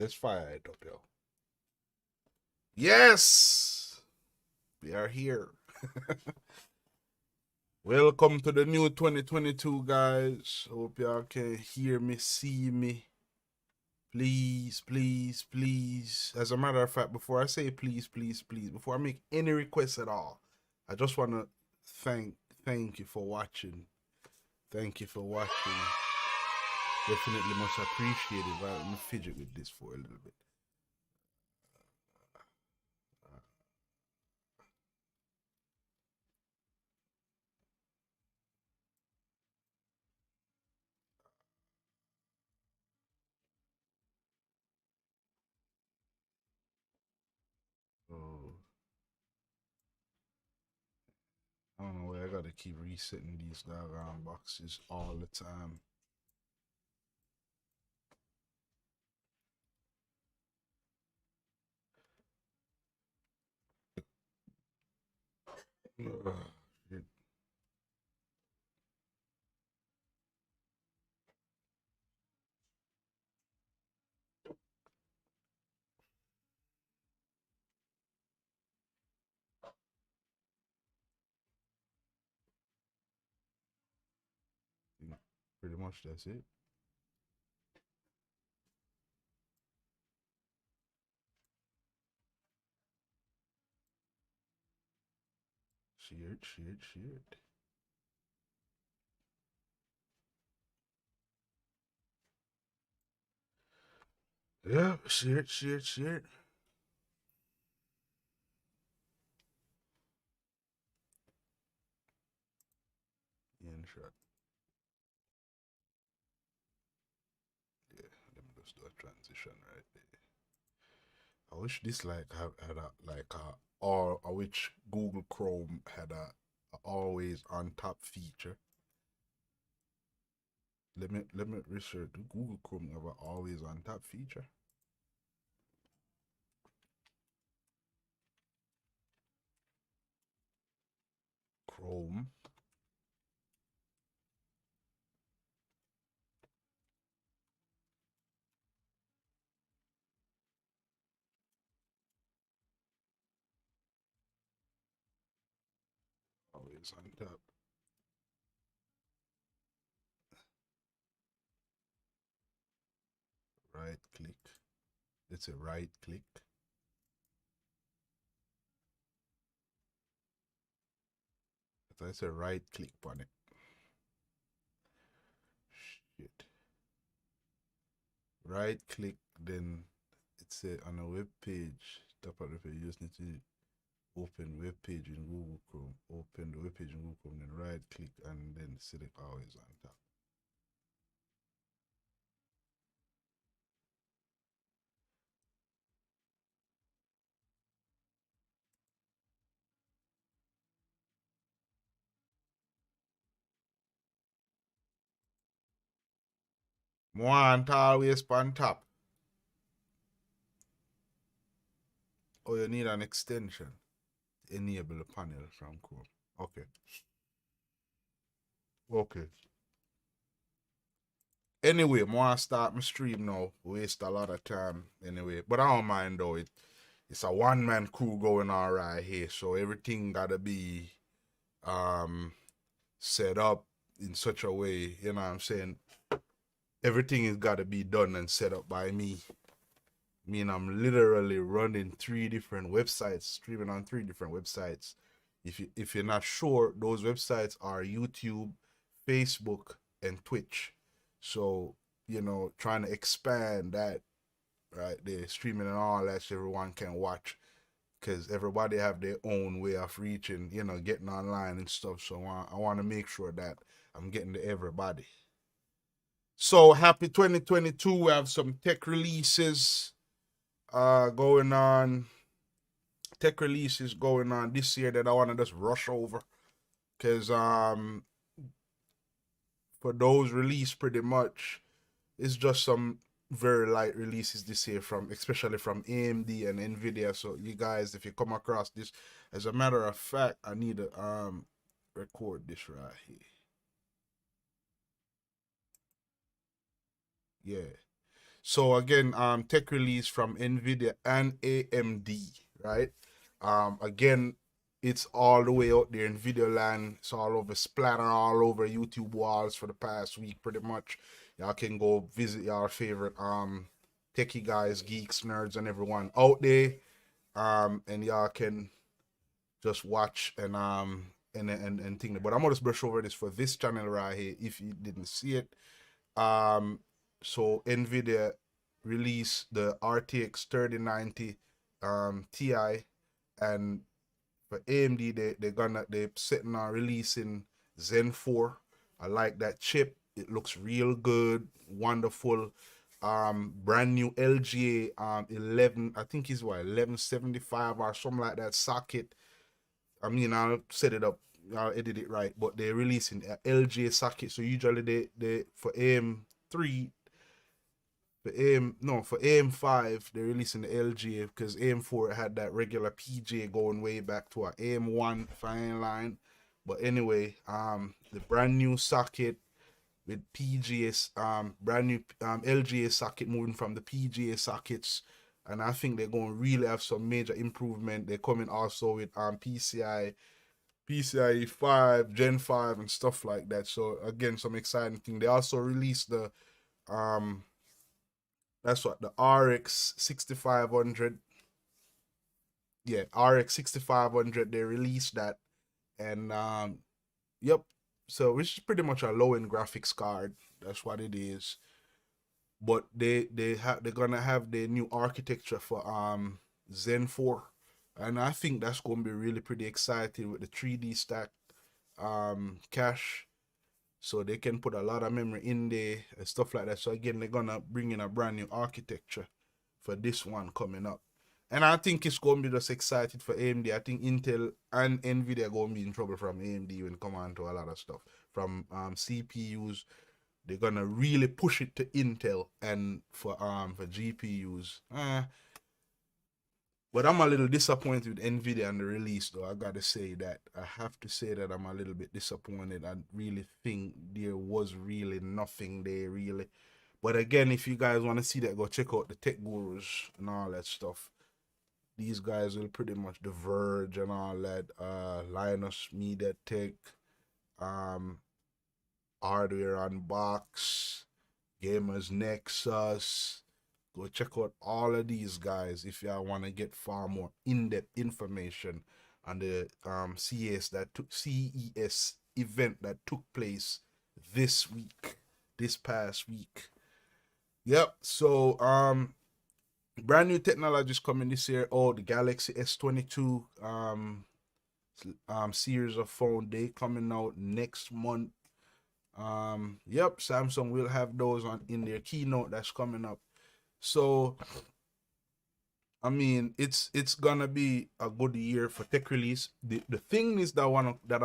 Let's fire it up, yo. Yes, we are here. Welcome to the new 2022, guys. Hope y'all can hear me, see me. Please, please, please. As a matter of fact, before I say please, please, please, before I make any requests at all, I just want to thank thank you for watching. Thank you for watching. Definitely much appreciated. Right, let me fidget with this for a little bit. Oh, I don't know why I gotta keep resetting these doggone boxes all the time. Shit. Pretty much that's it. Shit. Yeah, shit. In shot. Yeah, let me just do a transition right there. I wish this like had a like a or I wish Google Chrome had a always on top feature. Let me research. Do Google Chrome have a always on top feature? Chrome. Always on top. Right click. It's a right click. That's a right click on it. Shit. Right click, then it's on a web page. Top of the page, you just need to open web page in Google Chrome. Open the web page in Google Chrome, then right click and then select always on top. Want always on top. Oh, you need an extension. Enable the panel from Chrome. Okay. Okay. Anyway, I want to start my stream now. Waste a lot of time anyway. But I don't mind though. It's a one-man crew going on right here. So everything gotta be set up in such a way, you know what I'm saying? Everything has gotta be done and set up by me. I mean, I'm literally running 3 different websites, streaming on 3 different websites. If you're not sure, those websites are YouTube, Facebook, and Twitch. So, trying to expand that right there, streaming and all that so everyone can watch. Because everybody have their own way of reaching, getting online and stuff. So I want to make sure that I'm getting to everybody. So happy 2022. We have some tech releases going on. Tech releases going on this year that I want to just rush over. Because for those released pretty much, it's just some very light releases this year from especially from AMD and Nvidia. So you guys, if you come across this, as a matter of fact, I need to record this right here. Yeah. So again, tech release from Nvidia and AMD, right? Again, it's all the way out there. Nvidia land, it's all over, splatter all over YouTube walls for the past week, pretty much. Y'all can go visit y'all favorite techie guys, geeks, nerds, and everyone out there. And y'all can just watch and think. But I'm gonna just brush over this for this channel right here if you didn't see it. Um, so Nvidia released the RTX 3090 Ti, and for AMD they're sitting on releasing Zen 4. I like that chip. It looks real good, wonderful. Brand new LGA 11, I think is what 1175 or something like that socket. I mean, I'll set it up, I'll edit it right, but they're releasing a LGA socket. So usually they for AM3, for AM5 they're releasing the LGA, because AM4 had that regular PJ going way back to our AM1 fine line. But anyway, the brand new socket with PGA, brand new LGA socket, moving from the PGA sockets, and I think they're going to really have some major improvement. They're coming also with PCIe 5, Gen 5, and stuff like that. So again, some exciting thing. They also released the that's what the RX 6500. Yeah, RX 6500. They released that, and yep. So which is pretty much a low end graphics card. That's what it is. But they're gonna have the new architecture for Zen 4, and I think that's gonna be really pretty exciting with the 3D stack cache, so they can put a lot of memory in there and stuff like that. So again, they're gonna bring in a brand new architecture for this one coming up, and I think it's gonna be just excited for AMD. I think Intel and Nvidia are gonna be in trouble from AMD when it come on to a lot of stuff from CPUs. They're gonna really push it to Intel, and for GPUs. But I'm a little disappointed with Nvidia and the release, though. I gotta say that. I have to say that I'm a little bit disappointed. I really think there was really nothing there, really. But again, if you guys want to see that, go check out the Tech Gurus and all that stuff. These guys will pretty much The Verge and all that. Linus Media Tech, um, Hardware Unbox, Gamers Nexus. Go check out all of these guys if y'all want to get far more in-depth information on the CES event that took place this past week. Yep. So brand new technologies coming this year. Oh, the Galaxy S22 series of phone, they coming out next month. Yep, Samsung will have those on in their keynote that's coming up. So I mean, it's gonna be a good year for tech release. The thing is that I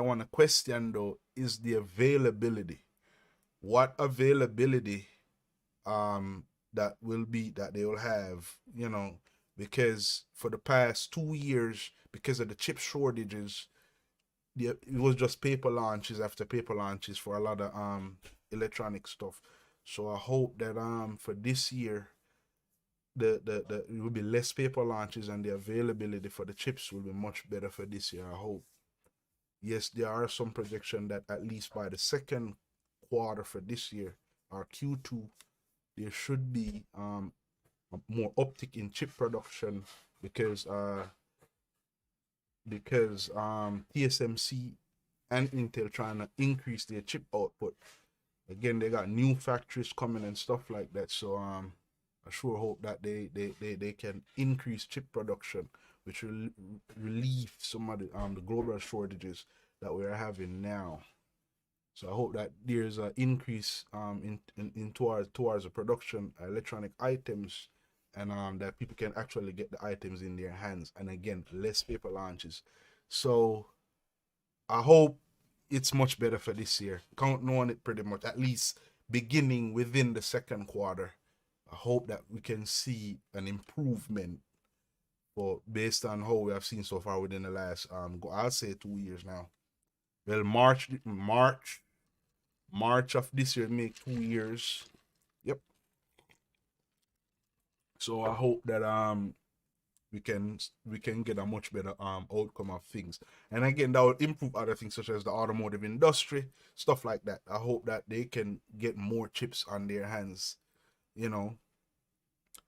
wanna question though is the availability. What availability that they will have, because for the past 2 years, because of the chip shortages, it was just paper launches after paper launches for a lot of electronic stuff. So I hope that for this year the it will be less paper launches, and the availability for the chips will be much better for this year, I hope. Yes, there are some projection that at least by the second quarter for this year, or Q2, there should be more uptick in chip production, because TSMC and Intel trying to increase their chip output. Again, they got new factories coming and stuff like that. So I sure hope that they can increase chip production, which will relieve some of the global shortages that we're having now. So I hope that there's an increase in towards the production of electronic items, and that people can actually get the items in their hands, and again, less paper launches. So I hope it's much better for this year. Counting on it pretty much, at least beginning within the second quarter. I hope that we can see an improvement, for based on how we have seen so far within the last I'll say 2 years now. Well, March of this year make 2 years. Yep. So I hope that we can get a much better outcome of things. And again, that will improve other things such as the automotive industry, stuff like that. I hope that they can get more chips on their hands, you know,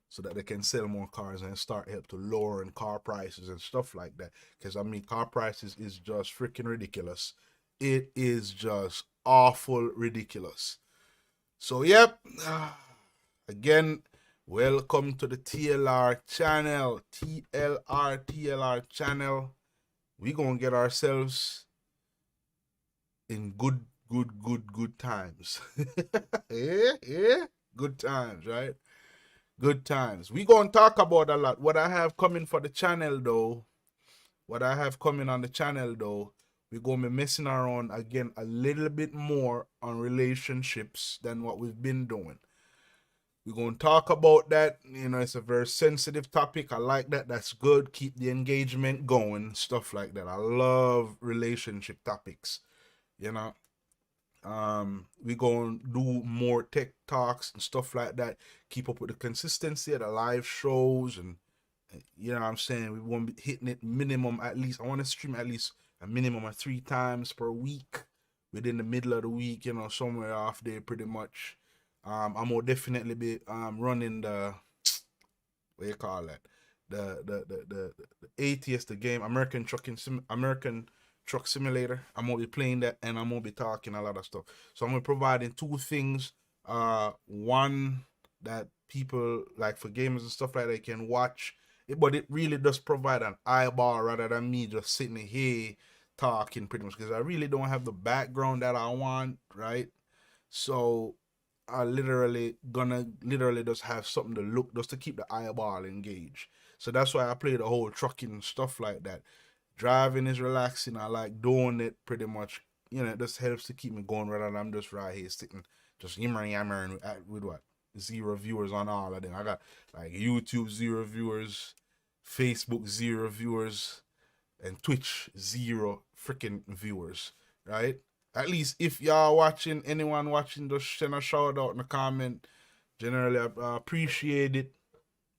so that they can sell more cars and start help to lowering car prices and stuff like that. Because I mean, car prices is just freaking ridiculous. It is just awful ridiculous. So yep, again, welcome to the TLR channel. TLR channel. We gonna get ourselves in good times. Yeah, good times, right? Good times. We gonna talk about a lot. What I have coming for the channel though, what I have coming on the channel though, we're gonna be messing around again a little bit more on relationships than what we've been doing. We're going to talk about that. You know, it's a very sensitive topic. I like that. That's good. Keep the engagement going. Stuff like that. I love relationship topics. You know, we're going to do more tech talks and stuff like that. Keep up with the consistency of the live shows. And, you know what I'm saying? We want to be hitting it minimum at least. I want to stream at least a minimum of 3 times per week within the middle of the week, you know, somewhere off there pretty much. I'm will definitely be running the what you call that, the ATS, the game, American Truck Simulator. I'm gonna be playing that, and I'm gonna be talking a lot of stuff. So I'm gonna be providing 2 things. One that people like for gamers and stuff like that can watch it, but it really does provide an eyeball rather than me just sitting here talking pretty much, because I really don't have the background that I want, right? So I literally just have something to look, just to keep the eyeball engaged. So that's why I play the whole trucking and stuff like that. Driving is relaxing. I like doing it pretty much. You know, it just helps to keep me going rather than I'm just right here sitting, just yammering with what? 0 viewers on all of them. I got like YouTube 0 viewers, Facebook 0 viewers, and Twitch 0 freaking viewers, right? At least if y'all watching, anyone watching, just send a shout out in the comment. Generally, I appreciate it,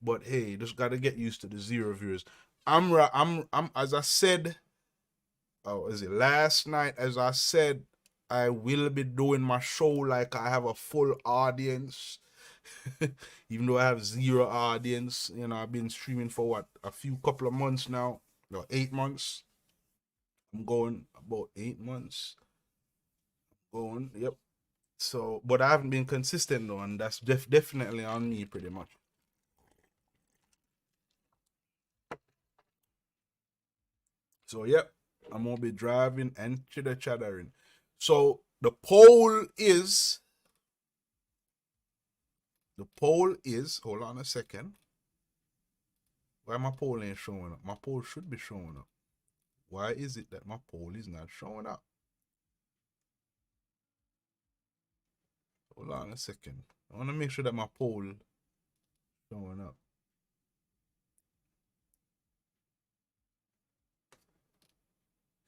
but hey, just gotta get used to the 0 viewers. I'm as I said, oh, is it last night? As I said, I will be doing my show like I have a full audience. Even though I have 0 audience, you know, I've been streaming for what, a couple of months now, no, 8 months. I'm going about 8 months. Going, yep. So, but I haven't been consistent though, and that's definitely on me pretty much. So, yep, I'm gonna be driving and chattering. So the poll is. Hold on a second. Why my poll ain't showing up? My poll should be showing up. Why is it that my poll is not showing up? Hold on a second. I want to make sure that my poll showing up.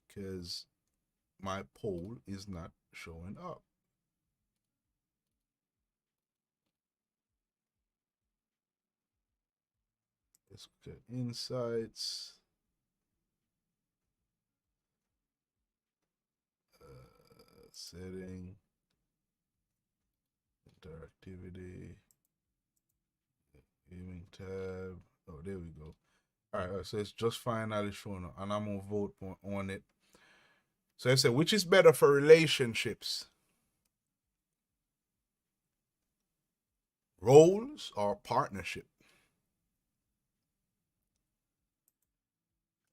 Because my poll is not showing up. Let's get insights. Setting. Interactivity. Gaming tab. Oh, there we go. All right, so it's just finally showing up, and I'm gonna vote on it. So I said, which is better for relationships? Roles or partnership?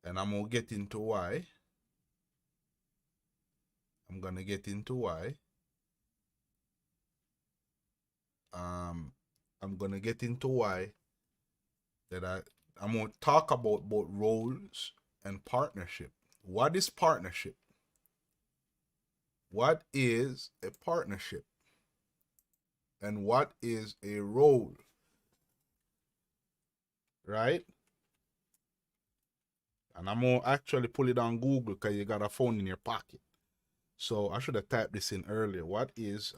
And I'm gonna get into why. I'm gonna get into why. I'm gonna get into why that I'm gonna talk about both roles and partnership. What is partnership? What is a partnership? And what is a role? Right? And I'm gonna actually pull it on Google because you got a phone in your pocket. So I should have typed this in earlier. What is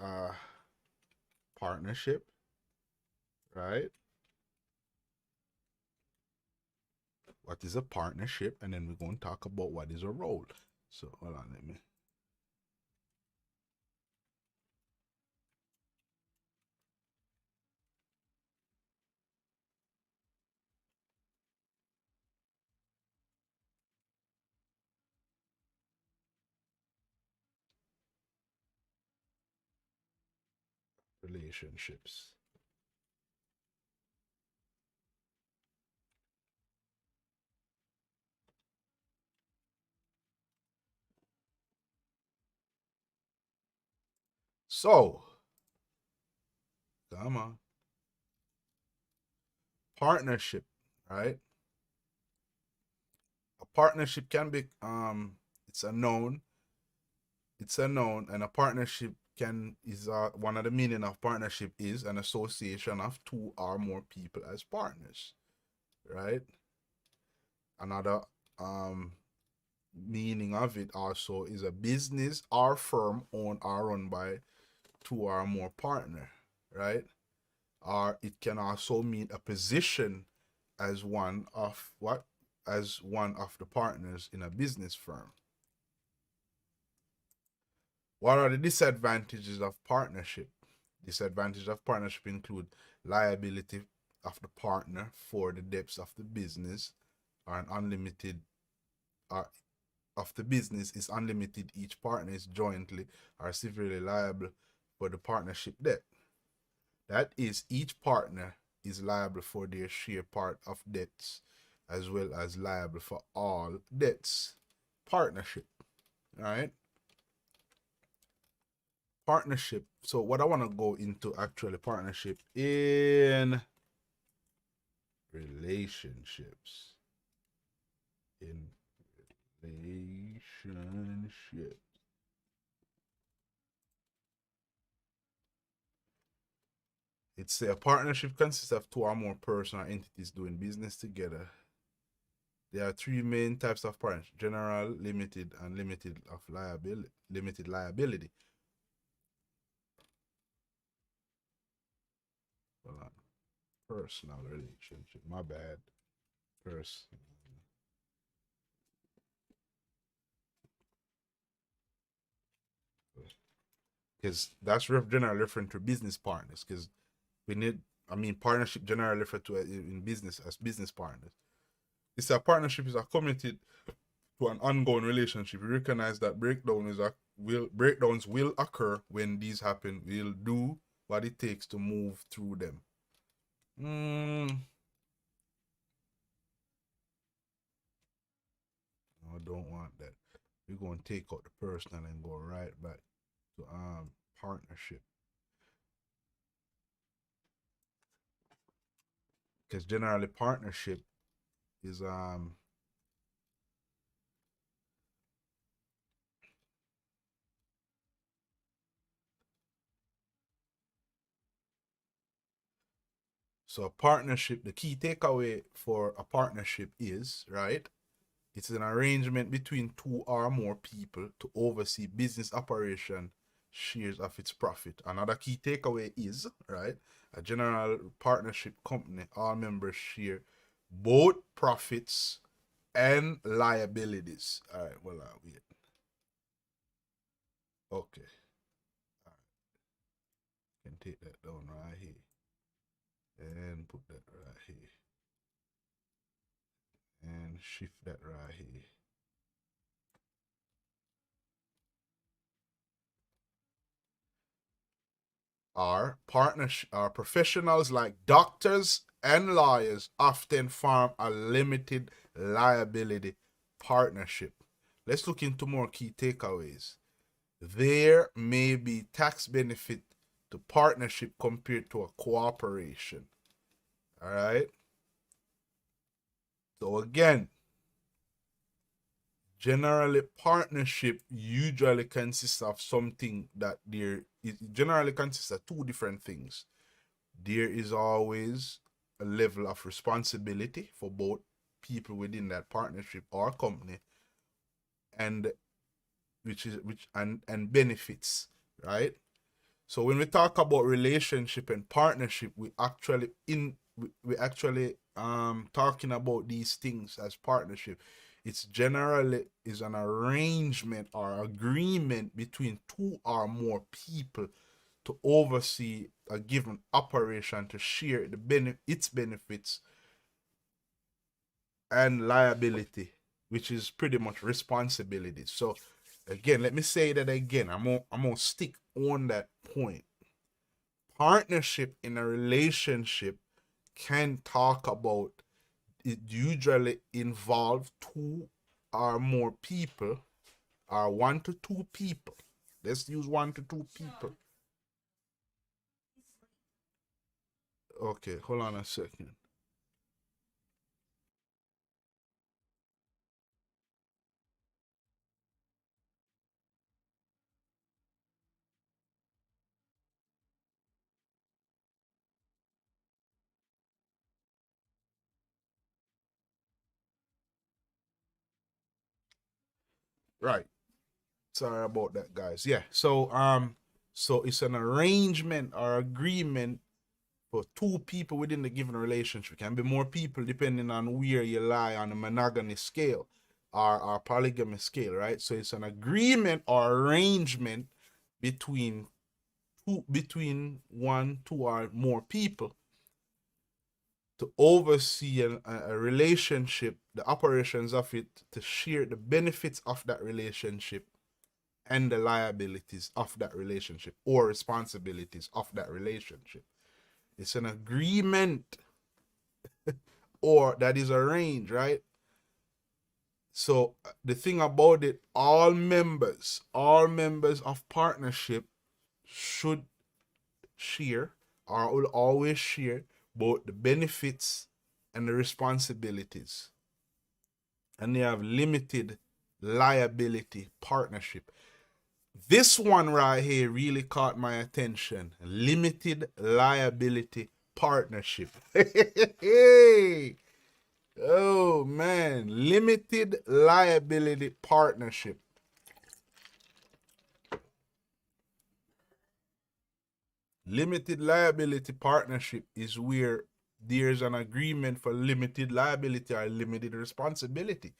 partnership? Right? what is a partnership, and then we're going to talk about what is a role. So hold on, let me. Relationships. So, come on. Partnership, right? A partnership can be it's a noun. It's a noun, and a partnership can is one of the meaning of partnership is an association of two or more people as partners, right? Another meaning of it also is a business or firm owned or run by two or more partner, right? Or it can also mean a position as one of what? As one of the partners in a business firm. What are the disadvantages of partnership? Disadvantages of partnership include liability of the partner for the debts of the business, or an unlimited of the business is unlimited. Each partner is jointly or severally liable for the partnership debt. That is, each partner is liable for their share part of debts as well as liable for all debts. Partnership. All right. Partnership. So what I want to go into actually partnership in relationships. In relationships. It's a partnership consists of two or more persons or entities doing business together. There are three main types of partnership: general, limited, and limited of liability. Limited liability. Hold on. Personal relationship. My bad. Personal. Because that's generally referring to business partners. Because we need, I mean, partnership generally referred to in business as business partners. It's a partnership is a committed to an ongoing relationship. We recognize that breakdowns will occur. When these happen, we'll do what it takes to move through them. I don't want that. We're going to take out the personal and go right back to partnership. Because generally partnership is so a partnership, the key takeaway for a partnership is, right? It's an arrangement between two or more people to oversee business operation, shares of its profit. Another key takeaway is, right, a general partnership company, all members share both profits and liabilities. All right, well, wait. Okay. All right. Can take that down right here. And put that right here. And shift that right here. Our professionals like doctors and lawyers often form a limited liability partnership. Let's look into more key takeaways. There may be tax benefit to partnership compared to a cooperation. All right. So again, generally partnership usually consists of something that it generally consists of two different things. There is always a level of responsibility for both people within that partnership or company, and and benefits, right? So when we talk about relationship and partnership, we actually we actually talking about these things as partnership. It's generally is an arrangement or agreement between two or more people to oversee a given operation to share its benefits and liability, which is pretty much responsibility. So again, let me say that again. I'm gonna stick on that point. Partnership in a relationship can talk about it usually involve two or more people or 1 to 2 people. Let's use 1 to 2 people. Okay, hold on a second. Right. Sorry about that, guys. Yeah. So it's an arrangement or agreement for 2 people within the given relationship. It can be more people depending on where you lie on the monogamy scale or polygamy scale, right? So it's an agreement or arrangement between between 1, 2, or more people to oversee a relationship, the operations of it, to share the benefits of that relationship and the liabilities of that relationship or responsibilities of that relationship. It's an agreement or that is arranged, right? So the thing about it, all members of partnership should share or will always share both the benefits and the responsibilities. And they have limited liability partnership. This one right here really caught my attention. Limited liability partnership. Hey, oh man, limited liability partnership. Limited liability partnership is where there's an agreement for limited liability or limited responsibility.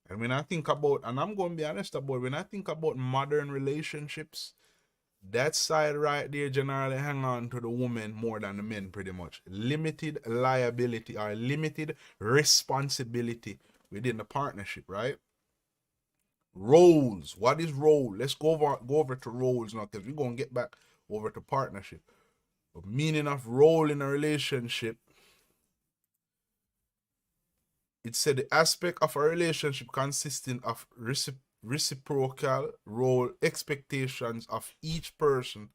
And when I think about, and I'm going to be honest about, when I think about modern relationships, that side right there generally hang on to the woman more than the men, pretty much. Limited liability or limited responsibility within the partnership, right? Roles. What is role? Let's go over to roles now, because we're going to get back over to partnership. The meaning of role in a relationship, it said the aspect of a relationship consisting of reciprocal role expectations of each person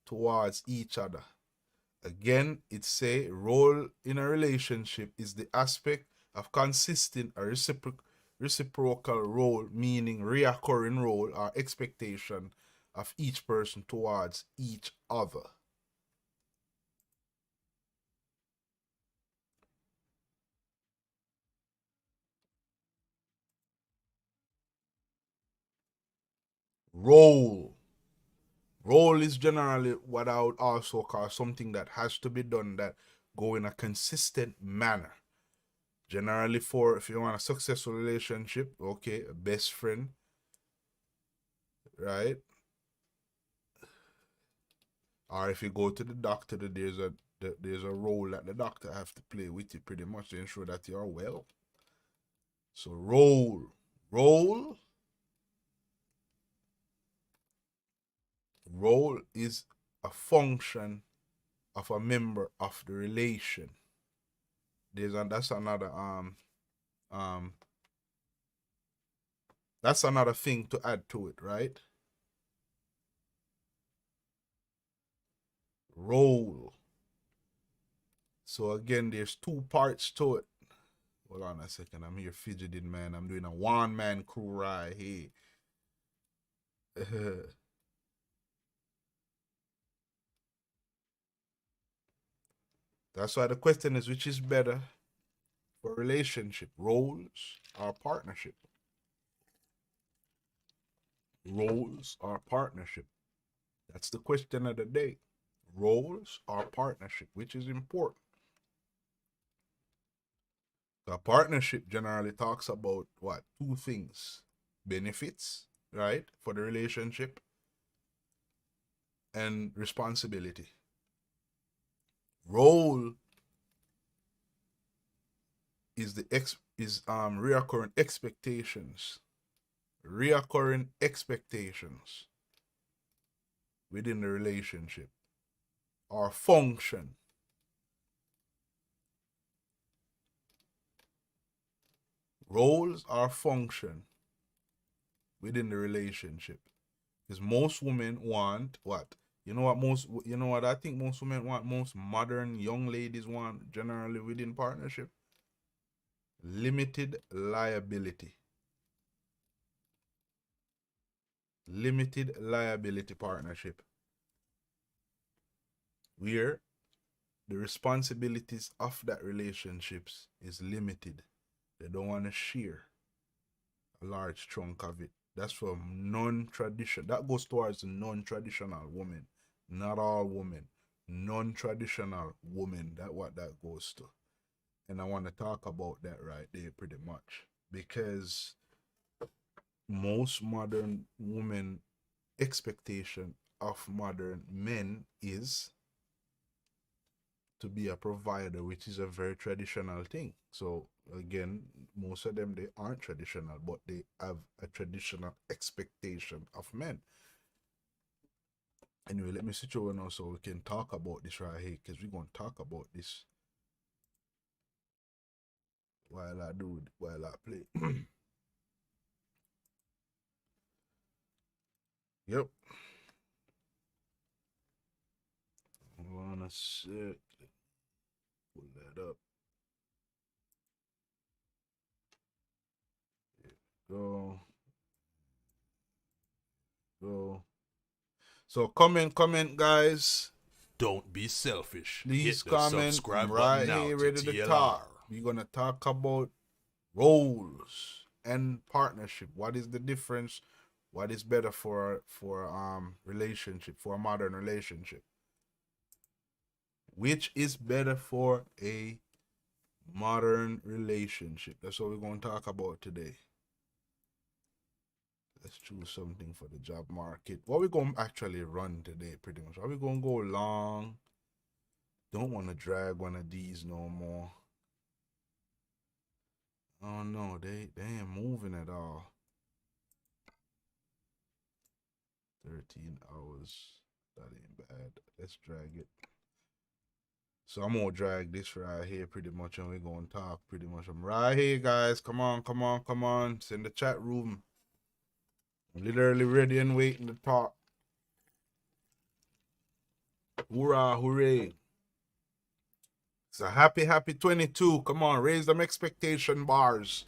towards each other. Again, it say role in a relationship is the aspect of consisting a reciprocal role, meaning reoccurring role or expectation of each person towards each other. Role. Role is generally what I would also call something that has to be done that go in a consistent manner. Generally, for if you want a successful relationship, okay, a best friend, right? Or if you go to the doctor, there's a role that the doctor have to play with you pretty much to ensure that you're well. So role role is a function of a member of the relation. That's another um that's another thing to add to it, right? Role. So again, there's 2 parts to it. Hold on a second. I'm here fidgeting, man. I'm doing a one-man crew ride here. That's why the question is, which is better for relationship, roles or partnership? Roles or partnership? That's the question of the day. Roles or partnership, which is important? A partnership generally talks about what? Two things. Benefits, right? For the relationship, and responsibility. Role is the reoccurring expectations. Reoccurring expectations within the relationship or function. Roles are function within the relationship. Because most women want what? You know what I think most women want, most modern young ladies want generally within partnership? Limited liability. Limited liability partnership. Where the responsibilities of that relationships is limited. They don't want to share a large chunk of it. That's for non-traditional. That goes towards the non-traditional woman. Not all women. Non-traditional women. That's what that goes to. And I want to talk about that right there pretty much. Because most modern women expectation of modern men is to be a provider, which is a very traditional thing. So again, most of them, they aren't traditional, but they have a traditional expectation of men. Anyway, let me switch over now so we can talk about this right here, because we're going to talk about this while I play. Yep. Hold on a sec. Pull that up. Go. So comment, guys. Don't be selfish. Please hit the comment subscribe right button here, now ready to to TLR. talk. We're gonna talk about roles and partnership. What is the difference? What is better for relationship, for a modern relationship? Which is better for a modern relationship? That's what we're going to talk about today. Let's choose something for the job market. What we're going to actually run today, pretty much. Are we going to go long? Don't want to drag one of these no more. Oh no, they ain't moving at all. 13 hours. That ain't bad. Let's drag it. So I'm gonna drag this right here pretty much, and we're gonna talk pretty much. I'm right here, guys. Come on. It's in the chat room. I'm literally ready and waiting to talk. Hoorah, hooray. It's a happy 22. Come on, raise them expectation bars.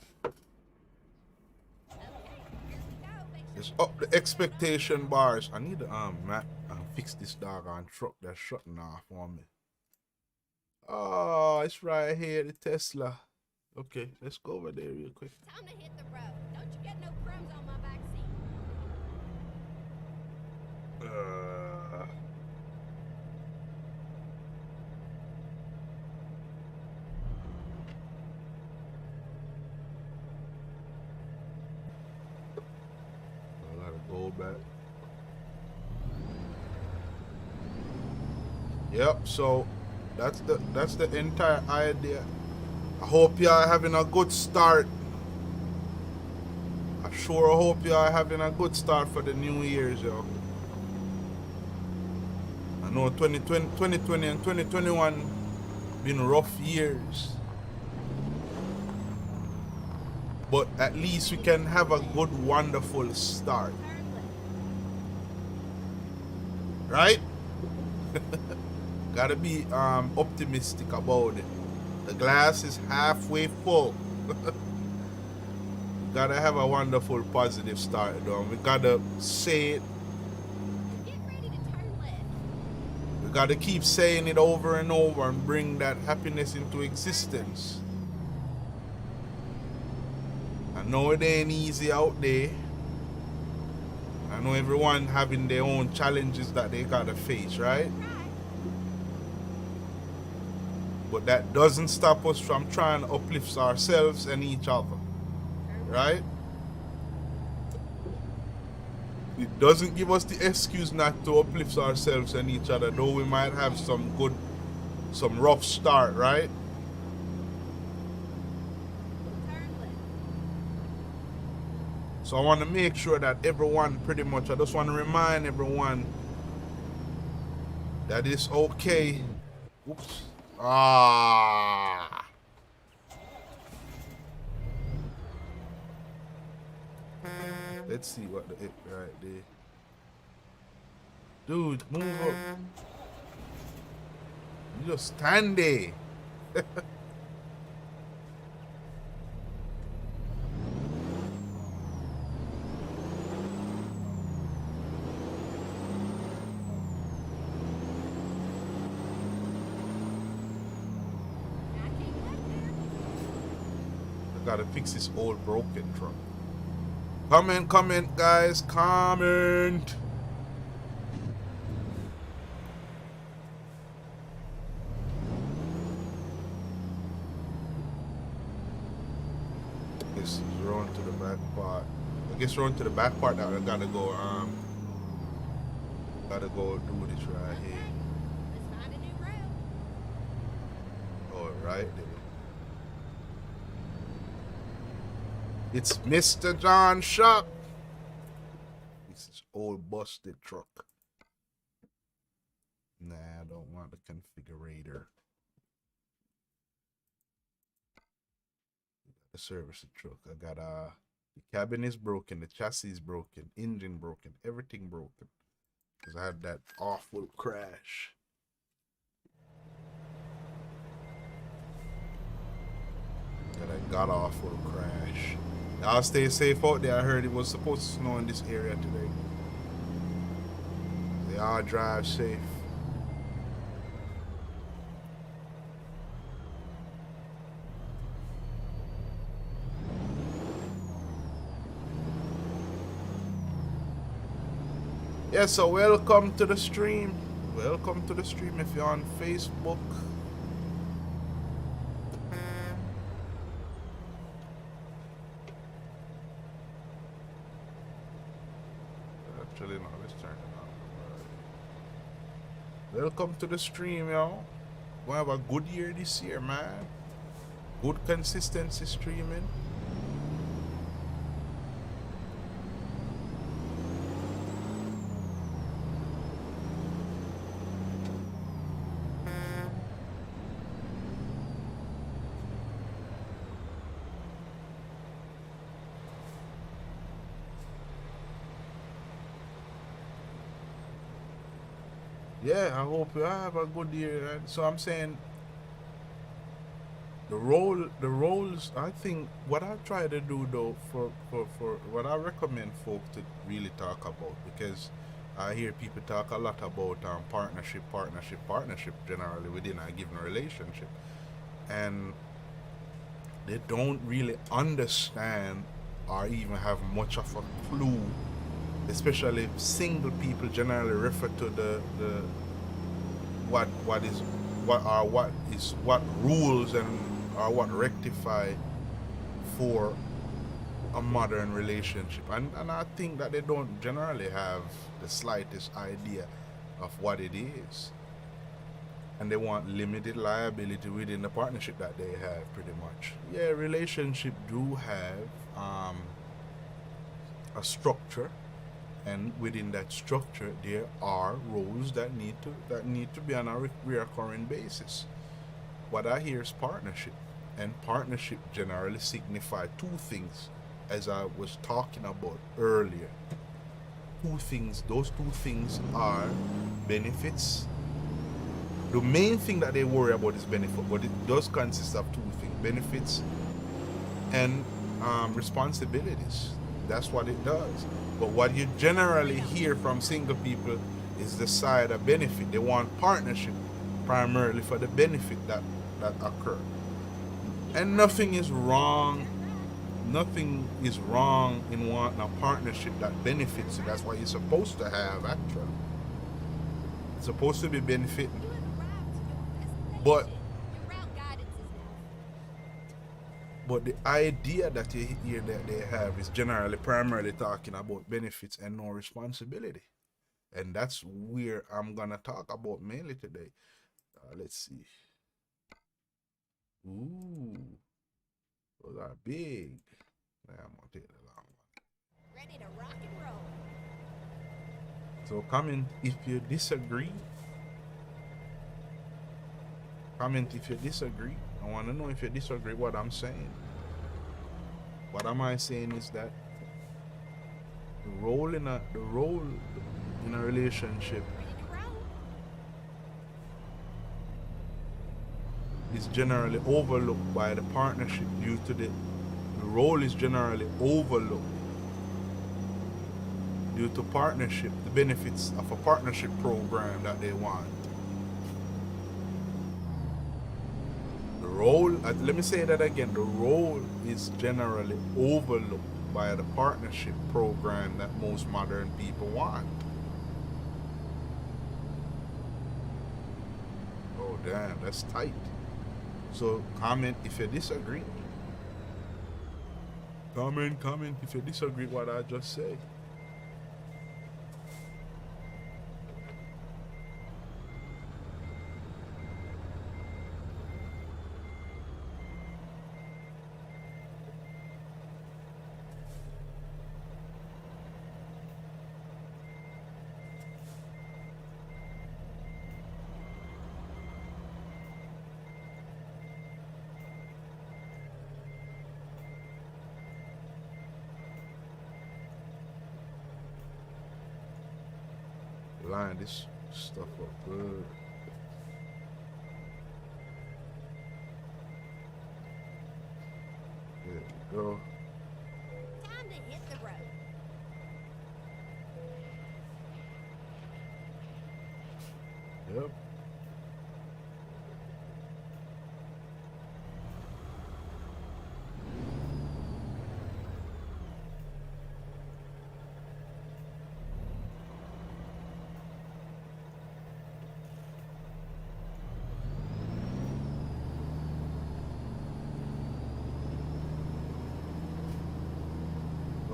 Let's up the expectation bars. I need to fix this doggone truck that's shutting off on me. Oh, it's right here, the Tesla. Okay, let's go over there real quick. Time to hit the road. Don't you get no crumbs on my back seat. I gotta go back. Yep, so that's the entire idea. I hope y'all having a good start. I sure hope y'all having a good start for the new year's, yo. I know 2020 and 2021 been rough years. But at least we can have a good, wonderful start. Right? Gotta be optimistic about it. The glass is halfway full. We gotta have a wonderful, positive start, though. We gotta say it. Get ready to turn left. We gotta keep saying it over and over and bring that happiness into existence. I know it ain't easy out there. I know everyone having their own challenges that they gotta face, right? but that doesn't stop us from trying to uplift ourselves and each other, right? It doesn't give us the excuse not to uplift ourselves and each other, though we might have some rough start, right? Turn left. So I want to make sure that everyone, pretty much, I just want to remind everyone that it's okay. Oops. Ah. Let's see what the right there. Dude, move up. You just stand there. I can't get there. I gotta fix this old broken truck. Comment, guys, comment. This is run to the back part. I guess run to the back part now. I gotta go do this right Okay, here. let's find a new route. Oh, right there. It's Mr. John Shop. This is old busted truck. Nah, I don't want the configurator. The service the truck. I got the cabin is broken, the chassis is broken, engine broken, everything broken. Because I had that awful crash. That got awful crash. Y'all stay safe out there. I heard it was supposed to snow in this area today. They all drive safe. Yeah, so welcome to the stream. Welcome to the stream if you're on Facebook. Actually, no, let's turn it on. Welcome to the stream, y'all. We're gonna have a good year this year, man. Good consistency streaming. Yeah, I hope you have a good year. And so I'm saying the roles. I think what I try to do though, for what I recommend folk to really talk about, because I hear people talk a lot about partnership generally within a given relationship, and they don't really understand or even have much of a clue. Especially single people generally refer to the what rules and what rectify for a modern relationship, and I think that they don't generally have the slightest idea of what it is, and they want limited liability within the partnership that they have. Pretty much, yeah, relationship do have a structure, and within that structure there are roles that need to be on a recurring basis. What I hear is partnership, and partnership generally signify two things, as I was talking about earlier. Two things. Those two things are benefits. The main thing that they worry about is benefit, but it does consist of two things: benefits and responsibilities. That's what it does. But what you generally hear from single people is the side of benefit. They want partnership primarily for the benefit that occur. And nothing is wrong. Nothing is wrong in wanting a partnership that benefits you. That's what you're supposed to have, actually. It's supposed to be benefiting. You have arrived to your But destination. Your route But the idea that you hear that they have is generally primarily talking about benefits and no responsibility. And that's where I'm gonna talk about mainly today. Let's see. Ooh, those are big. I'm gonna take the long one. Ready to rock and roll. So comment if you disagree. Comment if you disagree. I want to know if you disagree what I'm saying. What am I saying is that the role in a relationship Ready to roll. is generally overlooked by the partnership due to the role is generally overlooked due to partnership, the benefits of a partnership program that they want. The role, let me say that again, the role is generally overlooked by the partnership program that most modern people want. Oh damn, that's tight. So comment if you disagree. Comment if you disagree what I just said. Line this stuff up good. There we go. Time to hit the road. Yep.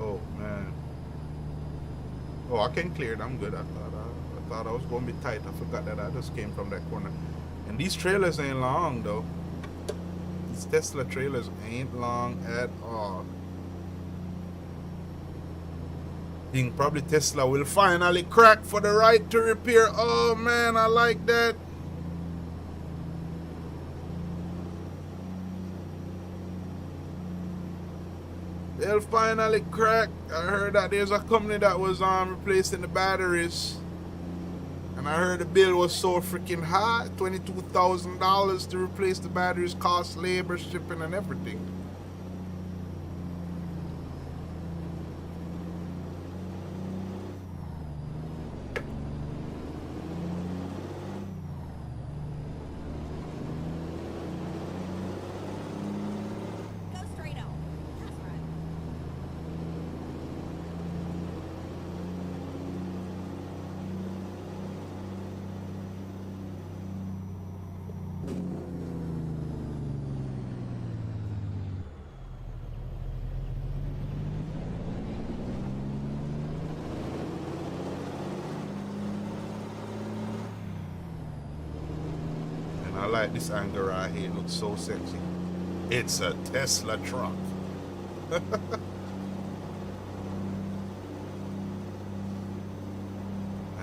Oh man. Oh, I can clear it. I'm good. I thought I was gonna be tight. I forgot that I just came from that corner. And these trailers ain't long though. These Tesla trailers ain't long at all. Think probably Tesla will finally crack for the right to repair. Oh man, I like that. They'll finally crack. I heard that there's a company that was replacing the batteries. And I heard the bill was so freaking high. $22,000 to replace the batteries, cost, labor, shipping, and everything. Go straight on. That's right. And I like this angle right here. It looks so sexy. It's a Tesla truck. And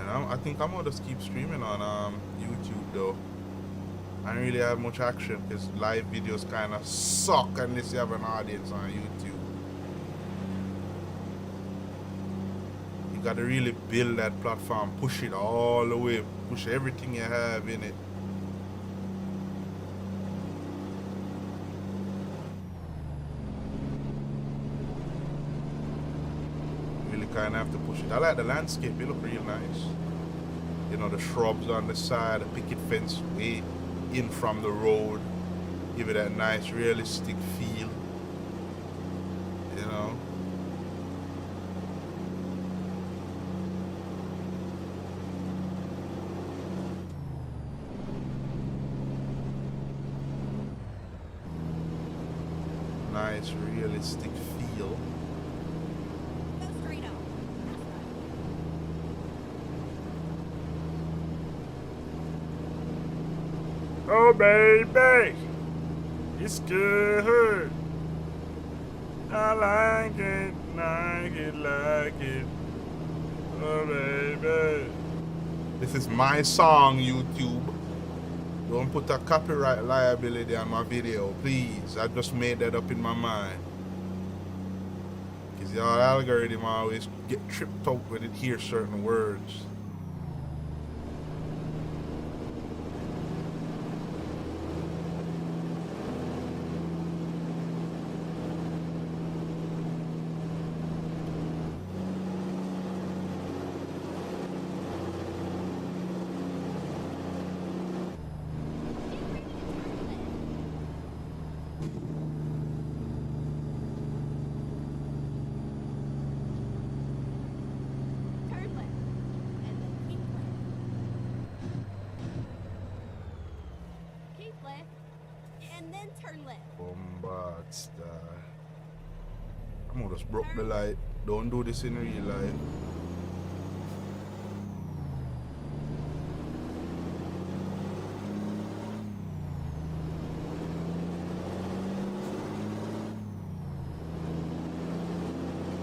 I think I'm gonna just keep streaming on YouTube though. I don't really have much action because live videos kind of suck unless you have an audience on YouTube. You gotta really build that platform, push it all the way, push everything you have in it. Really kind of have to push it. I like the landscape, it look real nice. You know, the shrubs on the side, the picket fence way in from the road, give it that nice realistic feel. You know. And nice realistic feel. Go straight on. That's right. Oh baby, it's good. I like it, like it, like it. Oh baby. This is my song, YouTube. Don't put a copyright liability on my video, please. I just made that up in my mind. Because your algorithm always get tripped up when it hears certain words. Turn left. And then keep left. Keep left. And then turn left. Bombard star. I'm gonna just broke the light. Don't do this in real life.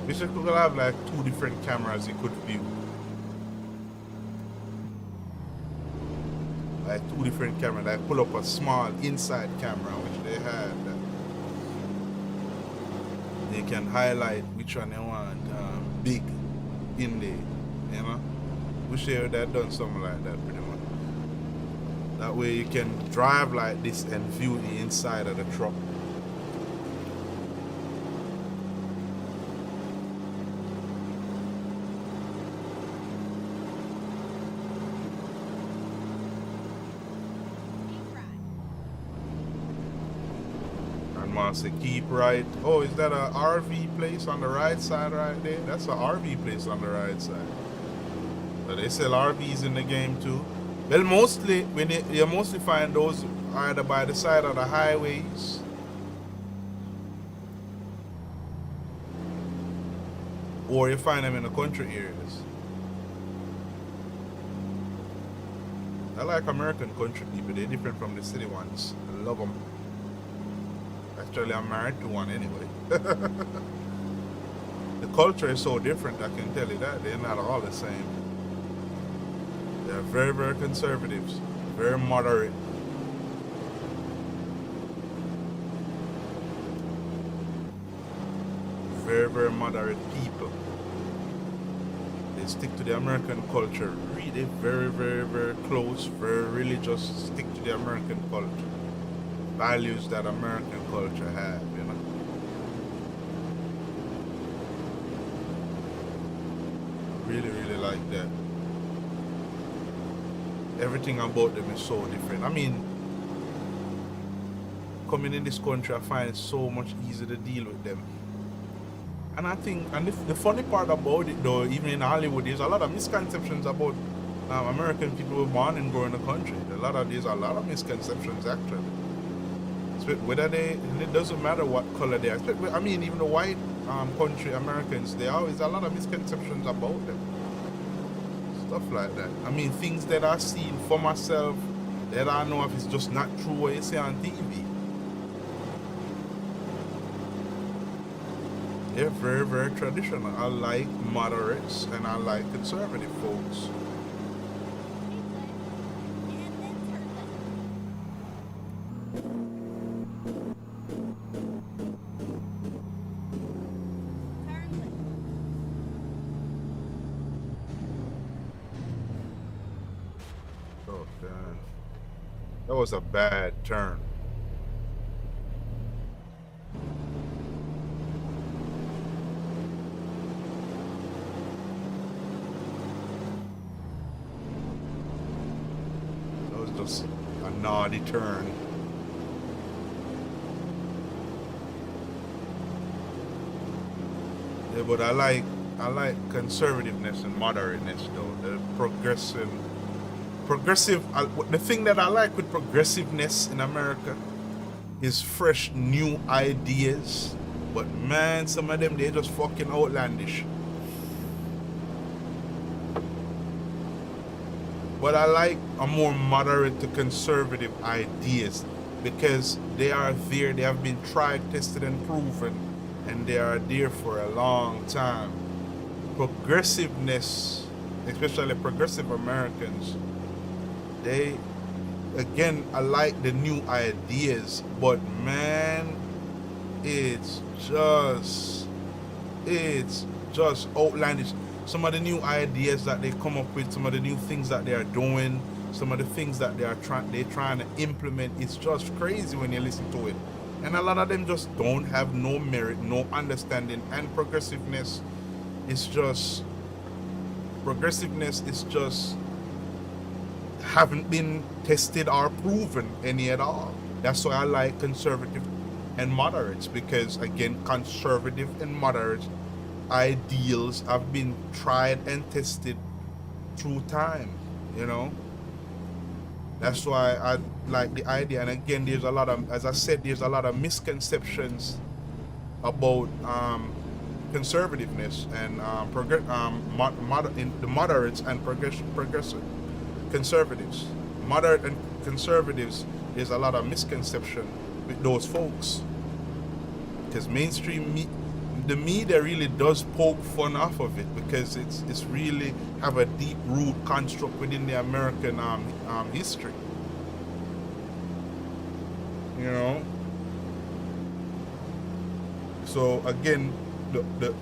This could have like 2 different cameras you could view. Like 2 different cameras. Like pull up a small inside camera, which they had. They can highlight which one they want big in there, you know. Wish they would have done something like that pretty much. That way you can drive like this and view the inside of the truck. Keep right. And man say keep right. Oh, is that a RV place on the right side right there? That's a RV place on the right side. So they sell RVs in the game too. Well, mostly when you mostly find those either by the side of the highways or you find them in the country areas. I like American country people. They're different from the city ones. I love them. Actually, I'm married to one anyway. The culture is so different, I can tell you that. They're not all the same. They're very, very conservatives, very moderate. Very, very moderate people. They stick to the American culture. Really very, very, very close, very religious, stick to the American culture. Values that American culture have, you know. Really, really like that. Everything about them is so different. I mean, coming in this country, I find it so much easier to deal with them. And I think, and the funny part about it though, even in Hollywood, there's a lot of misconceptions about American people who were born and grow in the country. There's a lot of misconceptions actually. Whether and it doesn't matter what color they are. I mean, even the white country Americans, there always a lot of misconceptions about them. Stuff like that. I mean, things that I've seen for myself that I know if it's just not true what you see on TV. They're very, very traditional. I like moderates and I like conservative folks. Keep left. And then turn left. Turn left. Oh, damn. That was a bad turn. That was just a naughty turn. Yeah, but I like conservativeness and moderateness though. The progressive. The thing that I like with progressiveness in America his fresh new ideas. But man, some of them, they just fucking outlandish. But I like a more moderate to conservative ideas because they are there, they have been tried, tested, and proven, and they are there for a long time. Progressiveness, especially progressive Americans, they, again, I like the new ideas, but man, it's just outlandish. Some of the new ideas that they come up with, some of the new things that they are doing, some of the things that they're trying to implement, it's just crazy when you listen to it. And a lot of them just don't have no merit, no understanding, and progressiveness is just haven't been tested or proven any at all. That's why I like conservative and moderates, because again, conservative and moderate ideals have been tried and tested through time, you know. That's why I like the idea. And again, there's a lot of, as I said, there's a lot of misconceptions about conservativeness and the moderates and progressive conservatives. Moderate and conservatives, there's a lot of misconception with those folks, because mainstream the media really does poke fun off of it, because it's really have a deep root construct within the American history, you know. So again, the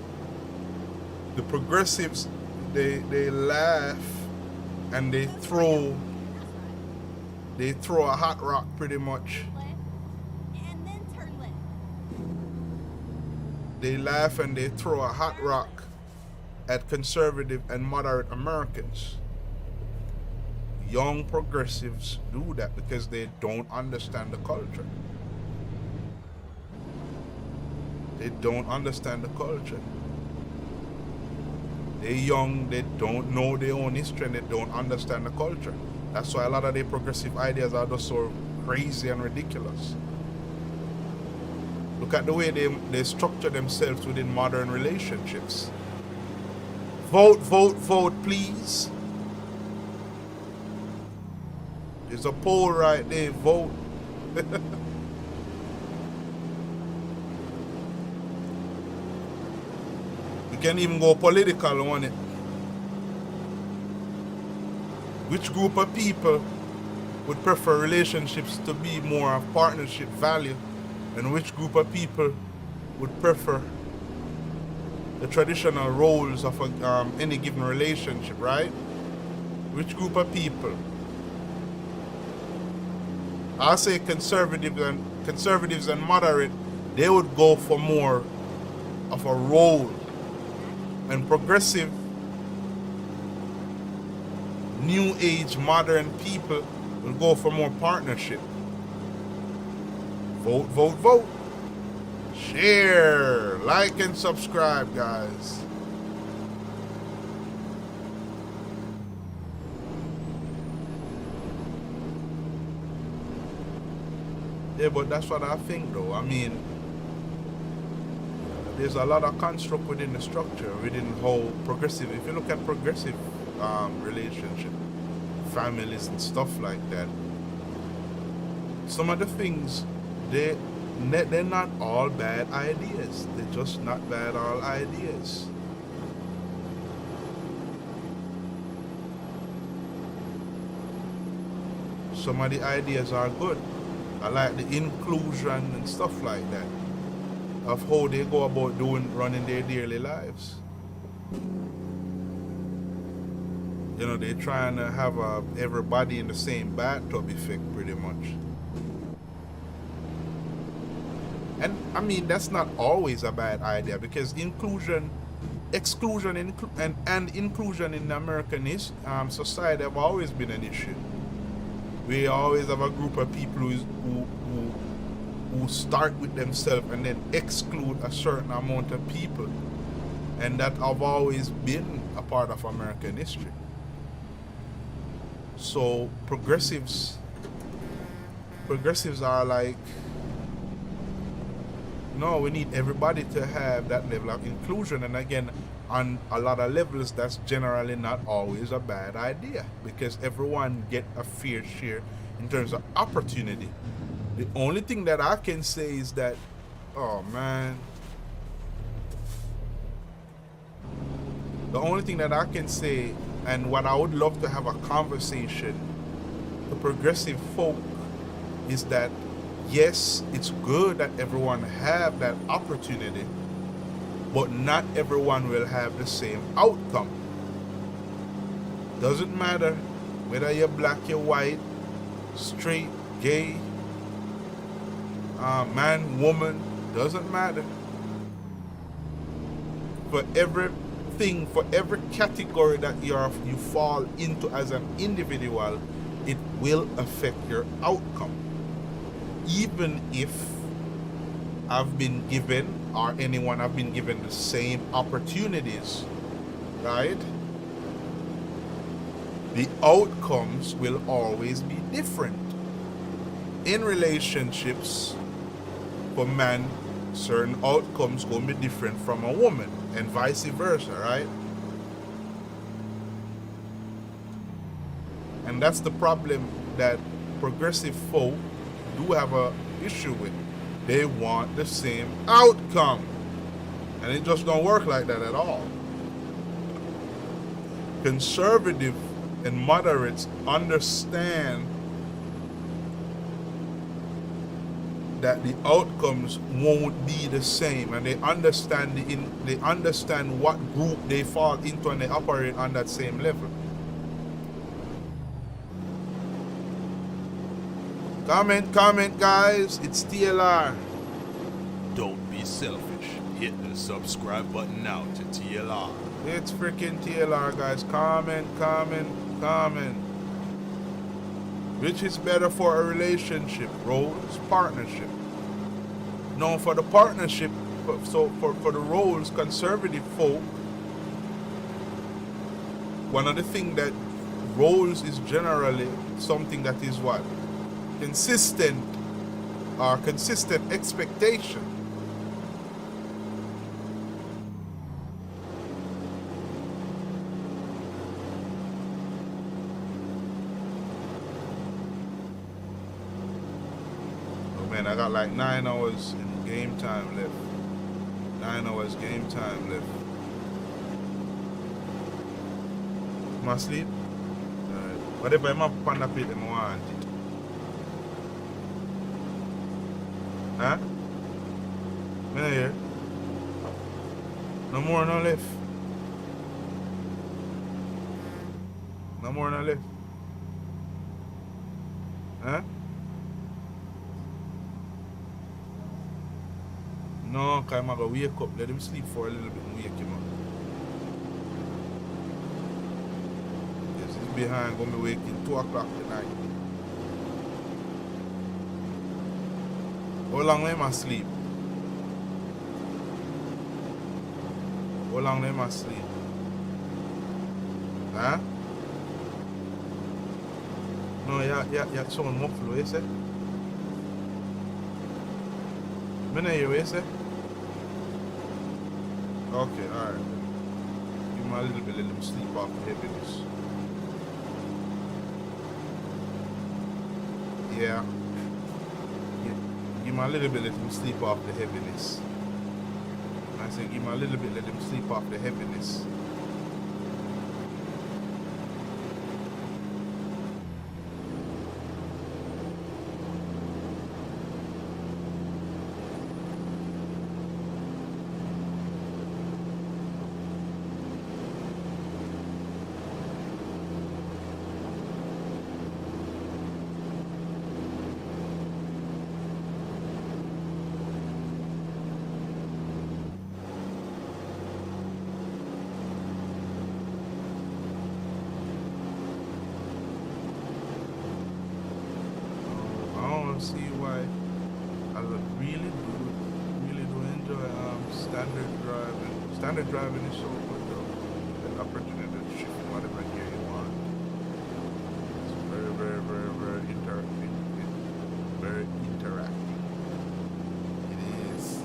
progressives, they laugh and they throw a hot rock pretty much. Left, and then turn left. They laugh and they throw a hot rock at conservative and moderate Americans. Young progressives do that because they don't understand the culture. They don't understand the culture. They're young, they don't know their own history, and they don't understand the culture. That's why a lot of their progressive ideas are just so crazy and ridiculous. Look at the way they structure themselves within modern relationships. Vote, vote, vote, please. There's a poll right there, vote. You can even go political on it. Which group of people would prefer relationships to be more of partnership value, and which group of people would prefer the traditional roles of any given relationship, right? Which group of people? I'll say conservatives and moderate, they would go for more of a role, and progressive, new age, modern people will go for more partnership. Vote, vote, vote. Share, like, and subscribe, guys. Yeah, but that's what I think, though. I mean, there's a lot of construct within the structure, within how progressive. If you look at progressive relationship, families and stuff like that, some of the things, they're not all bad ideas. They're just not bad all ideas. Some of the ideas are good. I like the inclusion and stuff like that, of how they go about running their daily lives. You know, they're trying to have everybody in the same bathtub effect, pretty much. And I mean, that's not always a bad idea, because exclusion, and inclusion in the American society have always been an issue. We always have a group of people who start with themselves and then exclude a certain amount of people, and that have always been a part of American history. So progressives are like No, we need everybody to have that level of inclusion. And again, on a lot of levels, that's generally not always a bad idea because everyone get a fair share in terms of opportunity. The only thing that I can say is that, oh man, the only thing that I can say, and what I would love to have a conversation, the progressive folk, is that yes, it's good that everyone have that opportunity, but not everyone will have the same outcome. Doesn't matter whether you're black, you're white, straight, gay, man, woman, doesn't matter. For everything, for every category that you fall into as an individual, it will affect your outcome. Even if I've been given, or anyone have been given the same opportunities, right? The outcomes will always be different. In relationships, for man, certain outcomes going to be different from a woman, and vice versa, right? And that's the problem that progressive folk do have a issue with. They want the same outcome, and it just don't work like that at all. Conservative and moderates understand that the outcomes won't be the same, and they understand they understand what group they fall into, and they operate on that same level. Comment, guys. It's TLR. Don't be selfish. Hit the subscribe button now to TLR. It's freaking TLR, guys. Comment. Which is better for a relationship? Roles, partnership. No, for the partnership, so for the roles, conservative folk, one of the things that roles is generally something that is what? Consistent expectation. Oh man, I got like 9 hours in game time left. 9 hours game time left. Am I asleep? Whatever I'm up on the pit, I want it. Huh? Me not here. No more, no left. No more, no left. Huh? No, because I'm going to wake up. Let him sleep for a little bit and wake him up. Yes, he's behind. Going to be waking 2 o'clock tonight. How long am I asleep? How long am I asleep? Huh? No, yeah, someone muffled, what you say? I don't hear what you say. Okay, alright. Give him a little bit, let him sleep off the heaviness. Yeah. Give him a little bit, let him sleep off the heaviness. I said, give him a little bit, let him sleep off the heaviness. See why I really do enjoy standard driving. Standard driving is so good though. The opportunity to shift whatever gear you want. It's very interactive. It's very interactive. It is.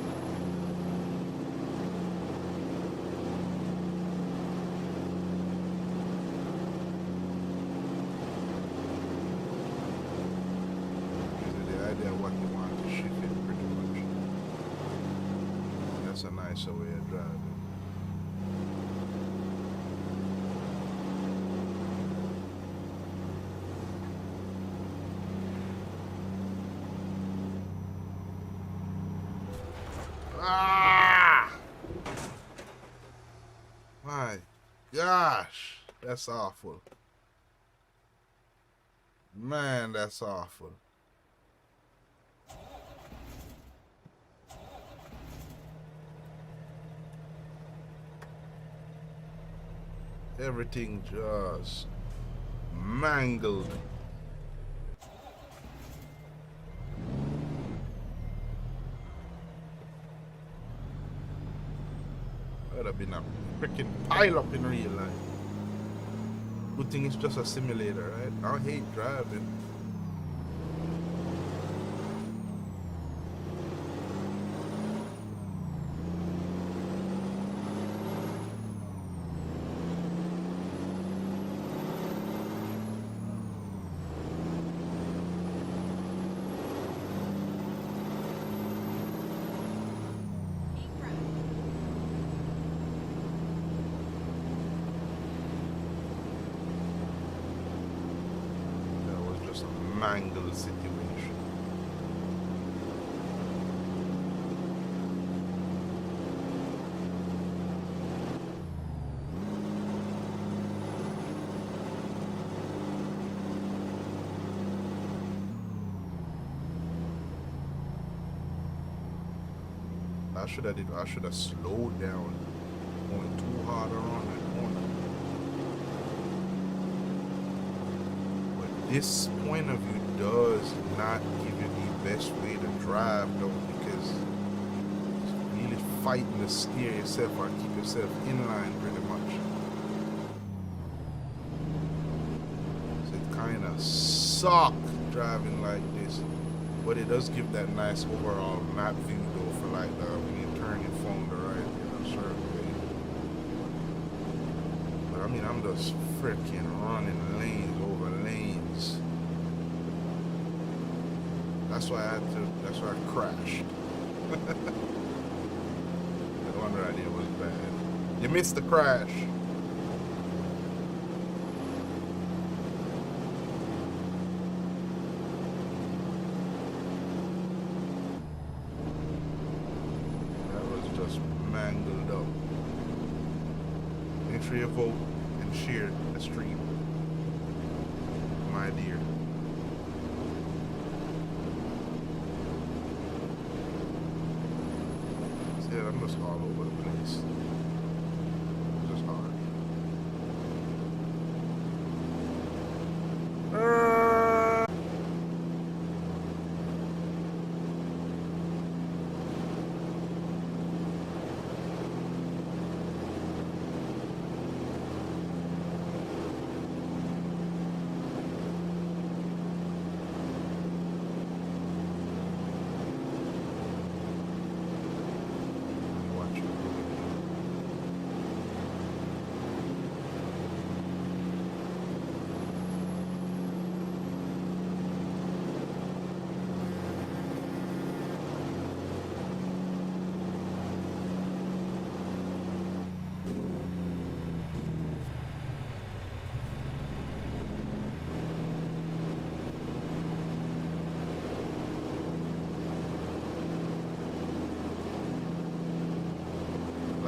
That's a nicer way of driving. Ah! My gosh, that's awful. Man, that's awful. Everything just mangled. Would have been a freaking pile up in real life. Good thing it's just a simulator, right? I hate driving. Keep right. That was just a mangled situation. I should have slowed down, going too hard around that corner. But this point of view does not give you the best way to drive though, because you're really fighting to steer yourself or keep yourself in line pretty much. So it kind of sucks driving like this, but it does give that nice overall map view though for like when you turn your phone to right in a certain way. But I mean, I'm just freaking running lanes over lanes. That's why that's why I crashed. No wonder I did was bad. You missed the crash. Mangled up. Make sure you vote and share the stream, my dear. See, I'm just all over the place. It's just hard.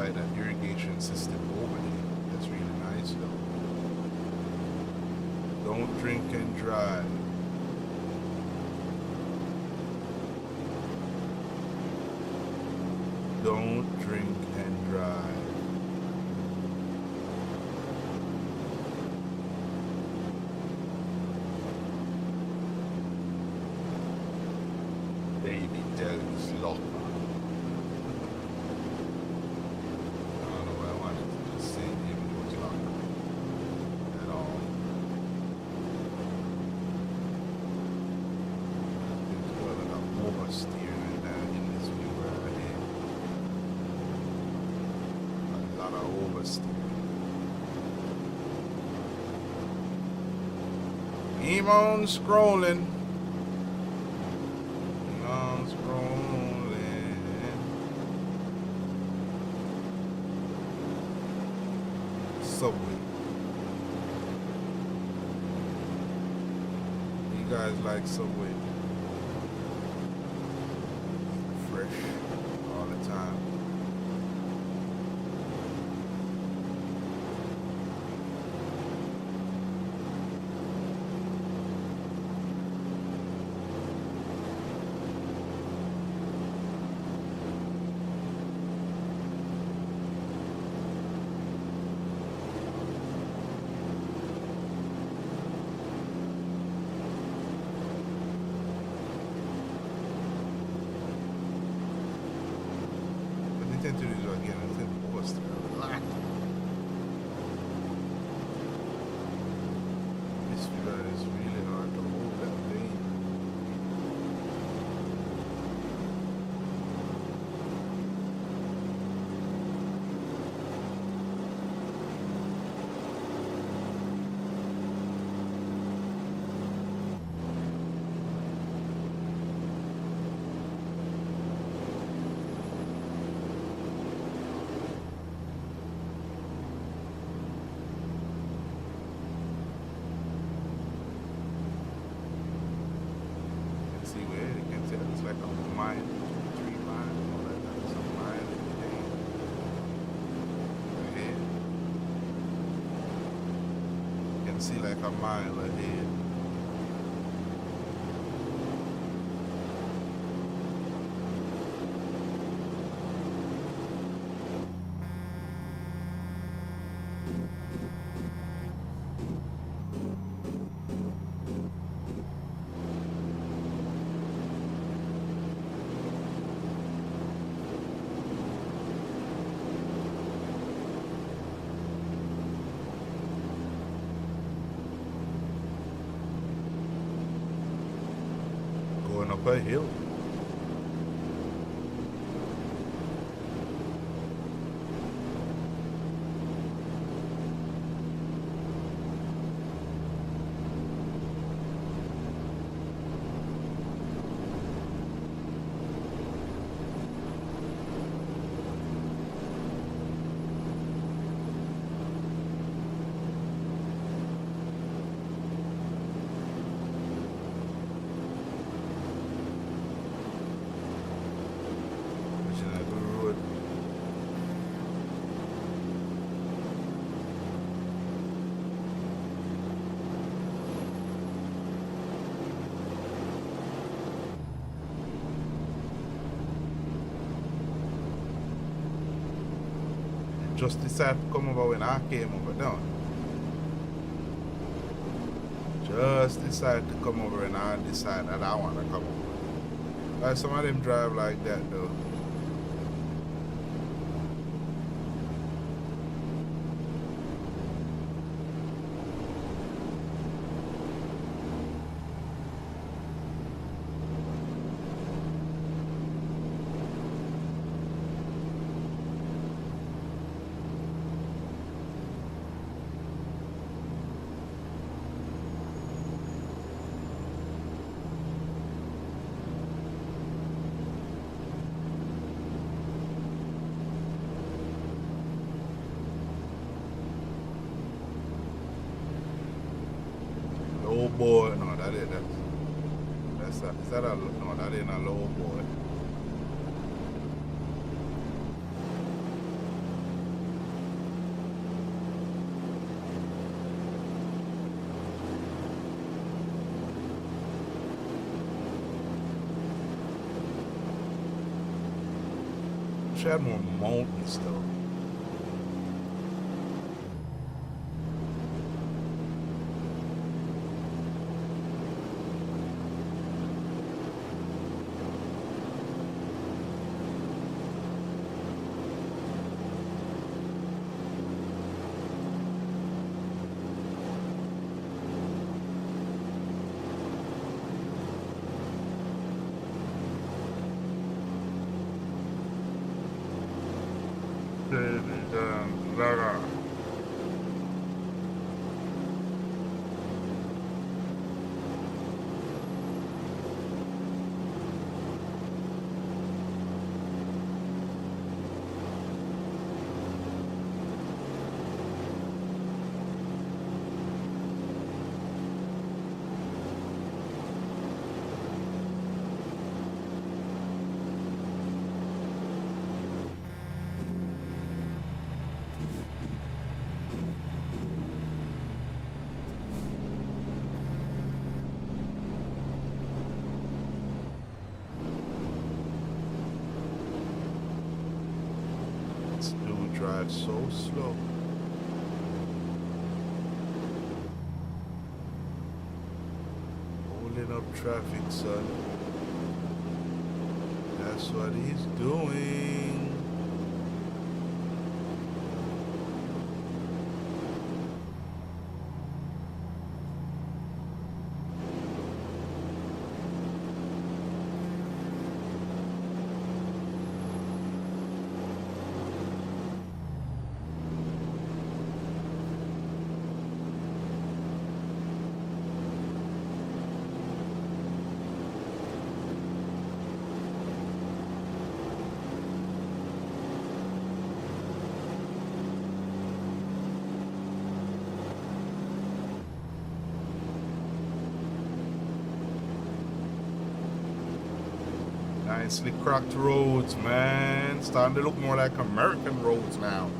That irrigation system over there. That's really nice though. Don't drink and drive. Don't drink and drive. Baby Devil's lock. Keep on scrolling. Keep on scrolling. Subway? You guys like Subway? Fresh all the time. But they tend to do it again. They tend to post a lot. This figure is really hard to hold that thing. See where you can tell it's like a mile, 3 miles, all that. That's a mile in the day. Ahead. You can see like a mile ahead. Going up a hill. Which is a good road. Just decided to come over when I came over down. Just decided to come over and I decided that I want to come over. Like some of them drive like that though. Low boy, no, that ain't that's a, is that a no, that ain't a low boy. She had more mountains though. Laga. drive so slow. Holding up traffic, son. That's what he's doing. Nicely cracked roads, man. Starting to look more like American roads now.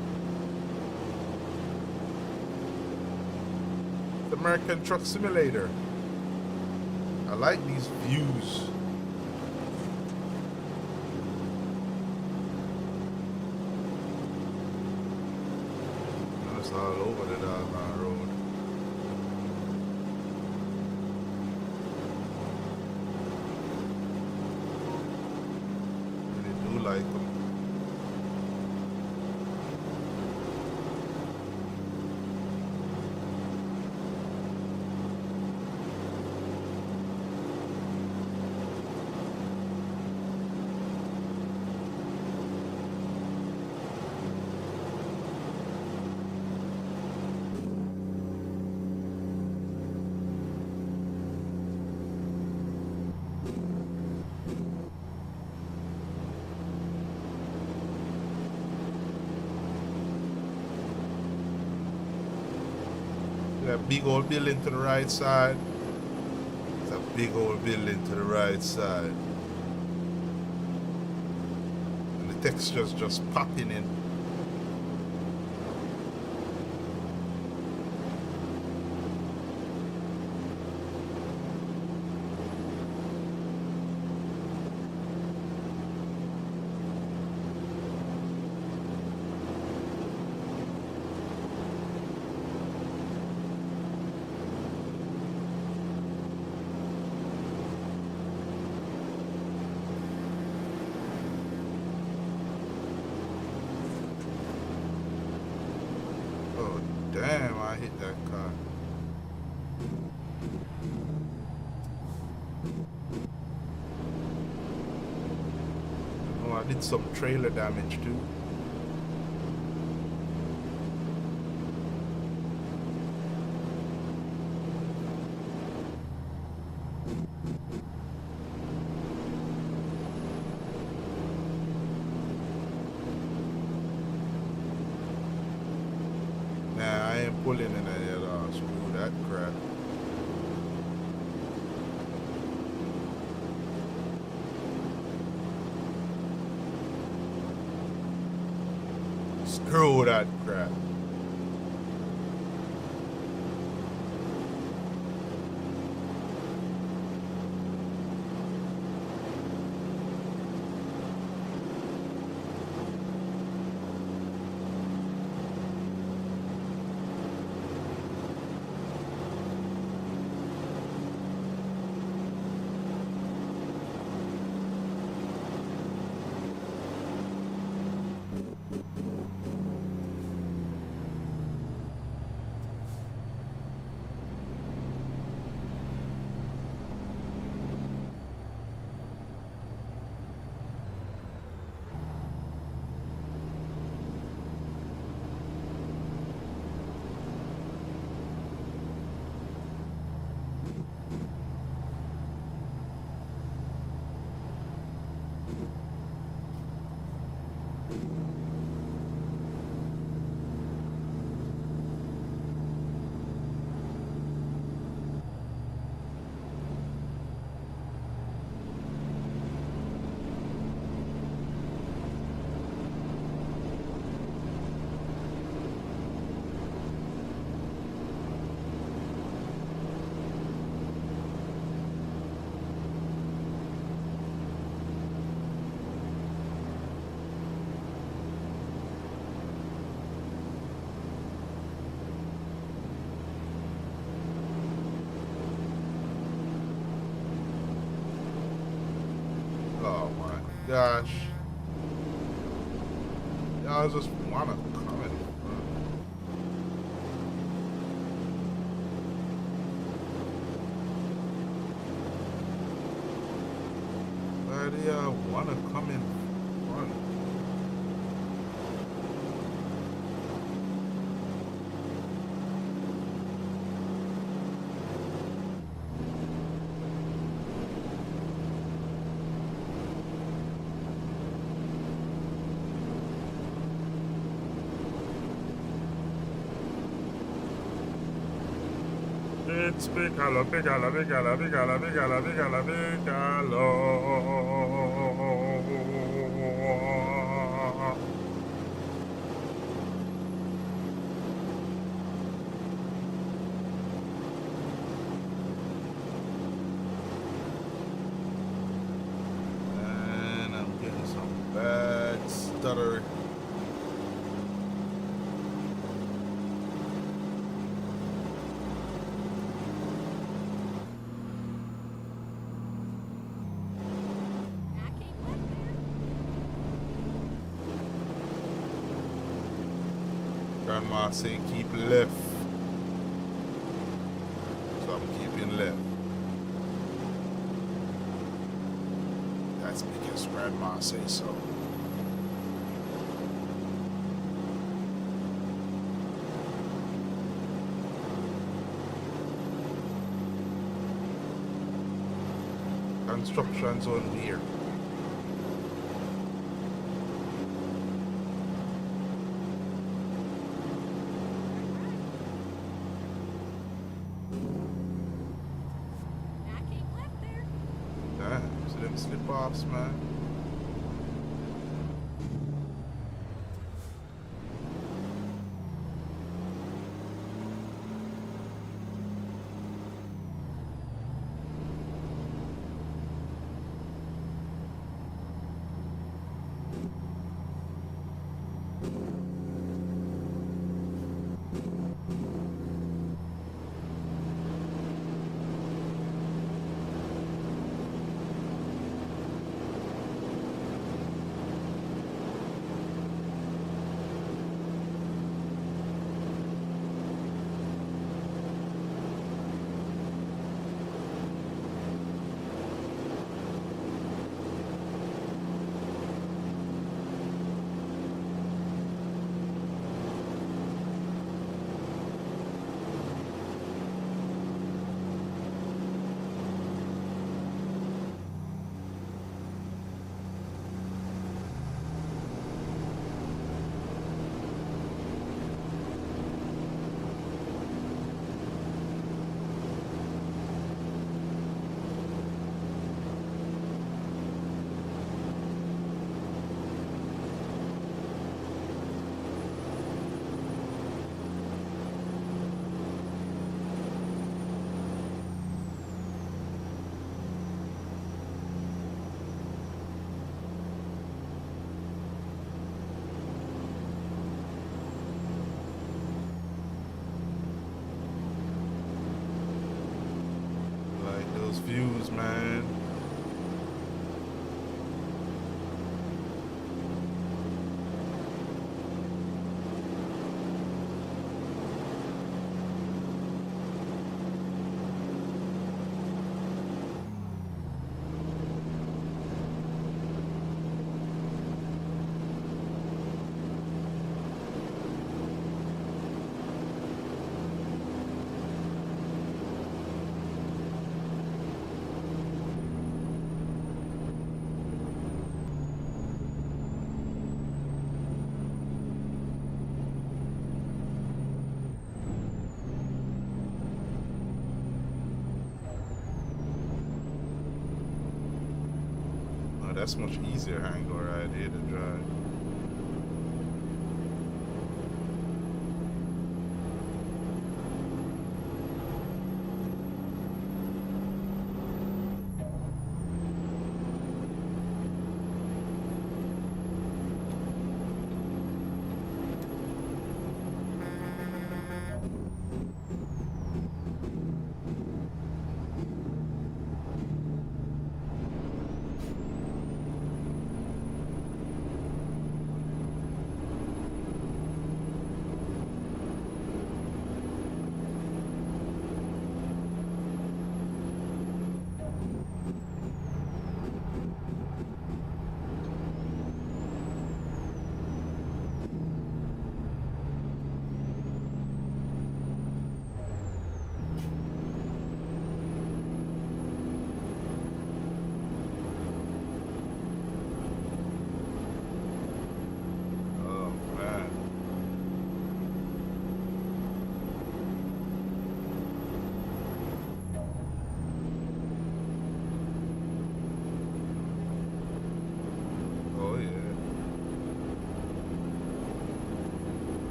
The American Truck Simulator. I like these views. It's all over the doggone road. Like them. That big old building to the right side. It's a big old building to the right side. And the texture's just popping in. Damn, I hit that car. Oh, I did some trailer damage too. Nah, I ain't pulling in that at all. Screw that crap. Screw that crap. gosh. Y'all just wanna comment. Why do y'all wanna come in front? It's Piccolo, Piccolo, Piccolo, Piccolo, Piccolo, Piccolo, Piccolo. And I'm getting some bad stutter. I keep left there. Grandma say keep left. So I'm keeping left. That's because grandma say so. Construction zone here. I keep left there. Damn, so them slip offs, man. Like those views, man. Oh, that's much easier angle right here to drive.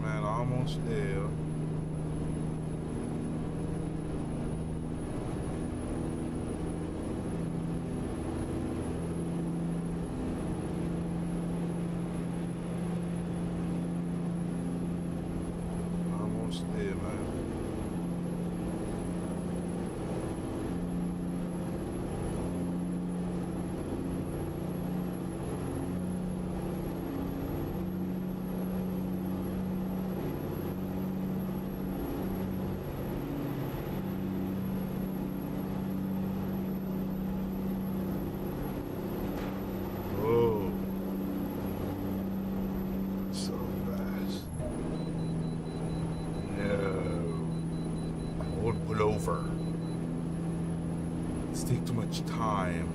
man, almost there. Almost there, man. Oh, so fast. No. I won't pull over. It's take too much time.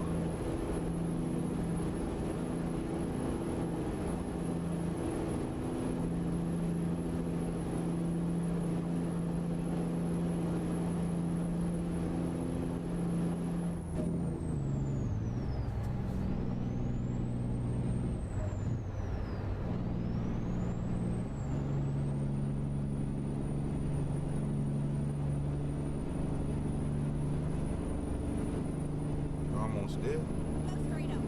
Almost there. Go straight up.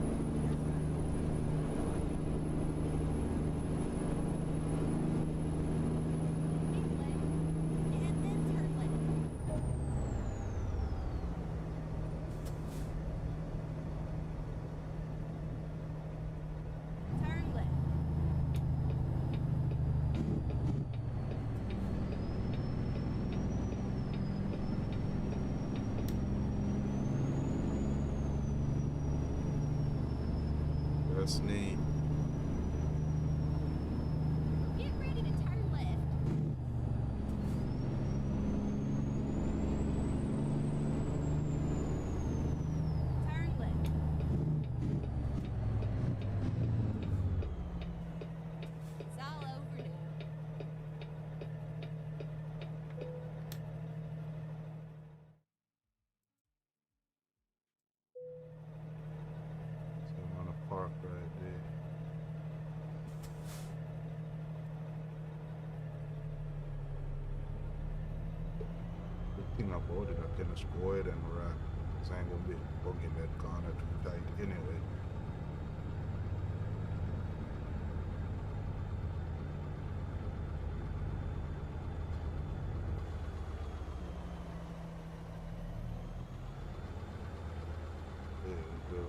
Keep left. And then turn left. Turn left. That's neat. Get ready to turn left. Turn left. It's all over now. So I'm on a park right there. The thing about it, I can just go ahead and run. Cause I ain't gonna be bugging that corner too tight anyway. There we go.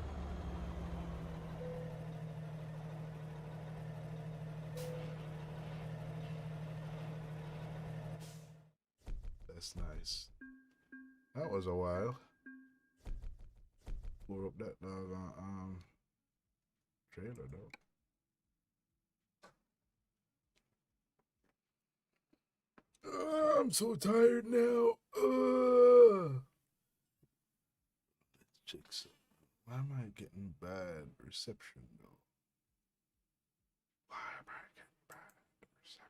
That's nice. That was a while. Pour up that trailer though. I'm so tired now. Let's check some. Why am I getting bad reception though? Why am I getting bad reception?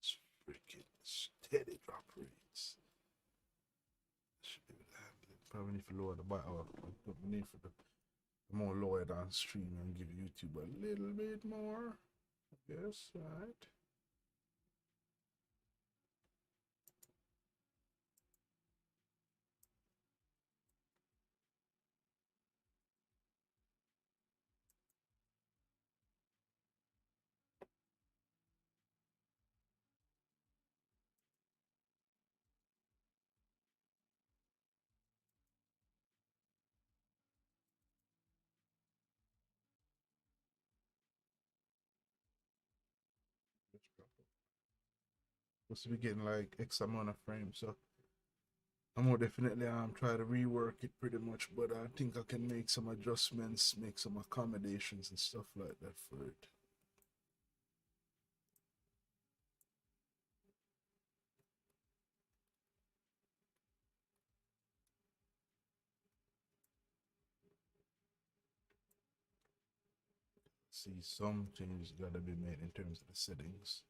It's freaking steady drop rates. Should be landing. Probably need to lower the bottom. Don't need for the more lower it on stream and give YouTube a little bit more. Yes, right. Supposed to be getting like X amount of frames, so I'm more definitely try to rework it pretty much, but I think I can make some adjustments, make some accommodations and stuff like that for it. See, some changes gotta be made in terms of the settings.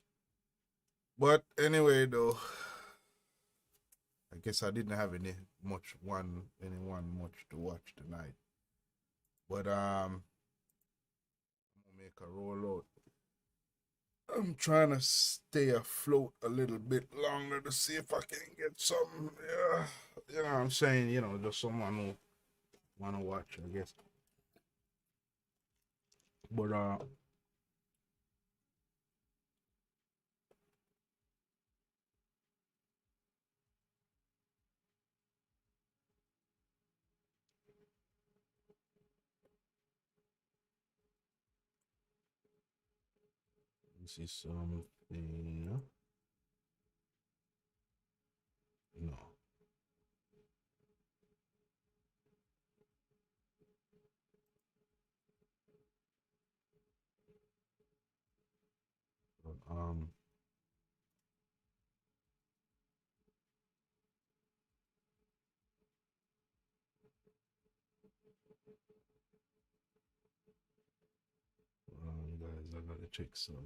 But anyway, though, I guess I didn't have anyone much to watch tonight. But I'm gonna make a rollout. I'm trying to stay afloat a little bit longer to see if I can get some. Yeah, you know what I'm saying? You know, just someone who wanna watch, I guess. But this is something. No. But, guys, I gotta check some.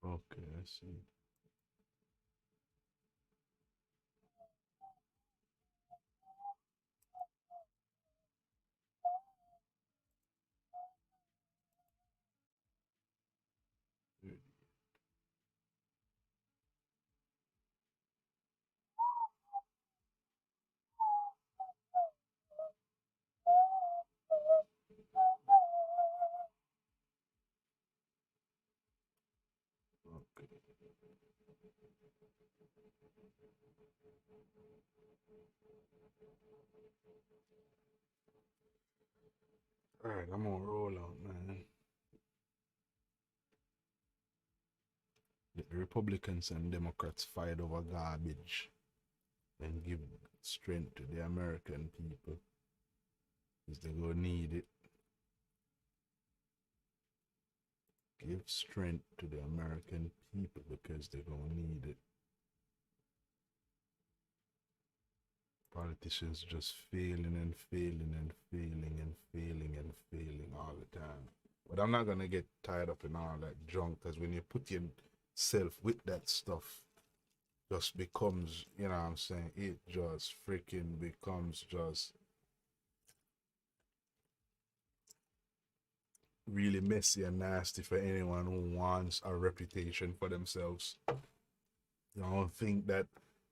Okay, I see. Okay. All right, I'm gonna roll out, man. The Republicans and Democrats fight over garbage and give strength to the American people because they're gonna need it. Give strength to the American people because they're gonna need it. Politicians just failing and failing and failing and failing and failing all the time. But I'm not gonna get tied up in all that junk because when you put yourself with that stuff, just becomes, you know what I'm saying, it just freaking becomes just really messy and nasty for anyone who wants a reputation for themselves. I don't think that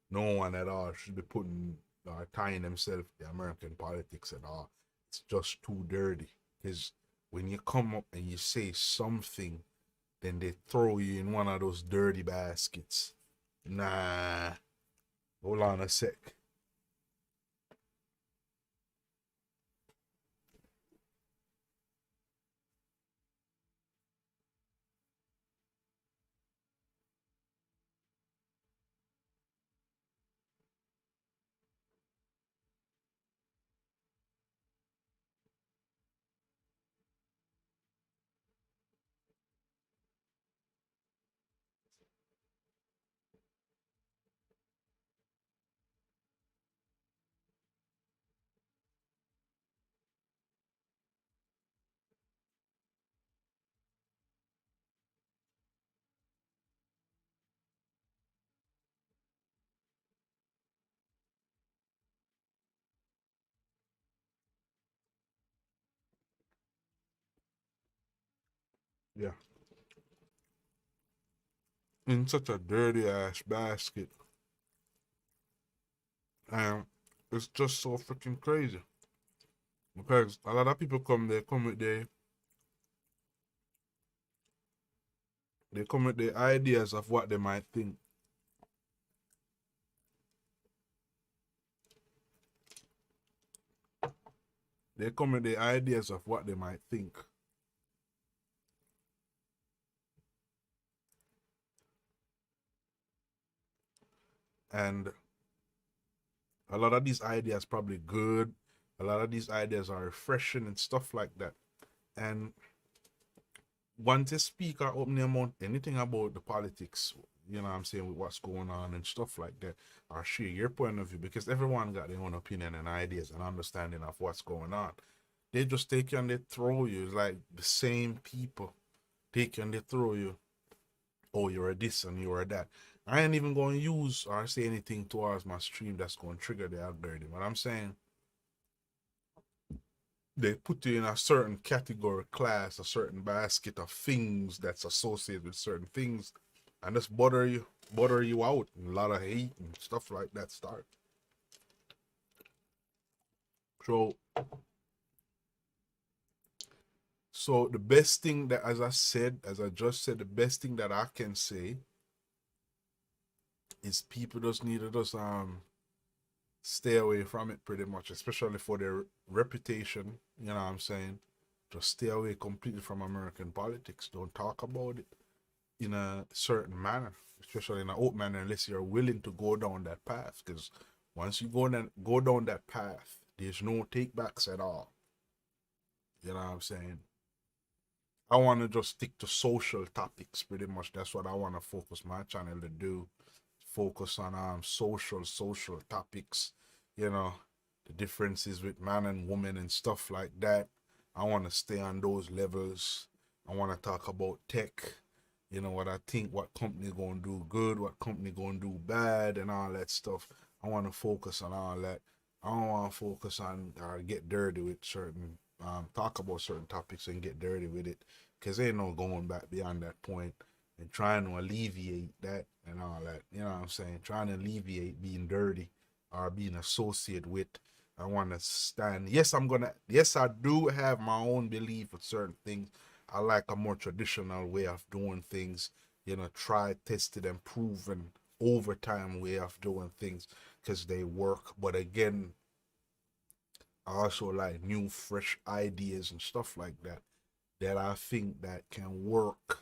no one at all should be putting or tying themselves to American politics at all. It's just too dirty. Because when you come up and you say something, then they throw you in one of those dirty baskets. Nah. Hold on a sec. Yeah. In such a dirty ass basket. And it's just so freaking crazy. Because a lot of people come with their ideas of what they might think. They come with their ideas of what they might think. And a lot of these ideas probably good. A lot of these ideas are refreshing and stuff like that. And want to speak or open your mouth anything about the politics, you know what I'm saying, with what's going on and stuff like that, or share your point of view, because everyone got their own opinion and ideas and understanding of what's going on. They just take you and they throw you. It's like the same people take you and they throw you. Oh, you're a this and you're a that. I ain't even going to use or say anything towards my stream that's going to trigger the algorithm. What I'm saying, they put you in a certain category, class, a certain basket of things that's associated with certain things, and just butter you out, and a lot of hate and stuff like that start. So, so the best thing that, as I just said, the best thing that I can say is people just need to just stay away from it pretty much, especially for their reputation. You know what I'm saying? Just stay away completely from American politics. Don't talk about it in a certain manner, especially in an open manner, unless you're willing to go down that path. Because once you go down that path, there's no takebacks at all. You know what I'm saying? I want to just stick to social topics pretty much. That's what I want to focus my channel to do. Focus on social topics, you know, the differences with man and woman and stuff like that. I want to stay on those levels. I want to talk about tech, you know, what I think, what company gonna do good, what company gonna do bad, and all that stuff. I want to focus on all that. I don't want to focus on or get dirty with certain talk about certain topics and get dirty with it, because ain't no going back beyond that point, and trying to alleviate that and all that. You know what I'm saying? Trying to alleviate being dirty or being associated with. I want to stand. Yes, yes, I do have my own belief with certain things. I like a more traditional way of doing things, you know, tried, tested, and proven over time way of doing things, because they work. But again, I also like new, fresh ideas and stuff like that that I think that can work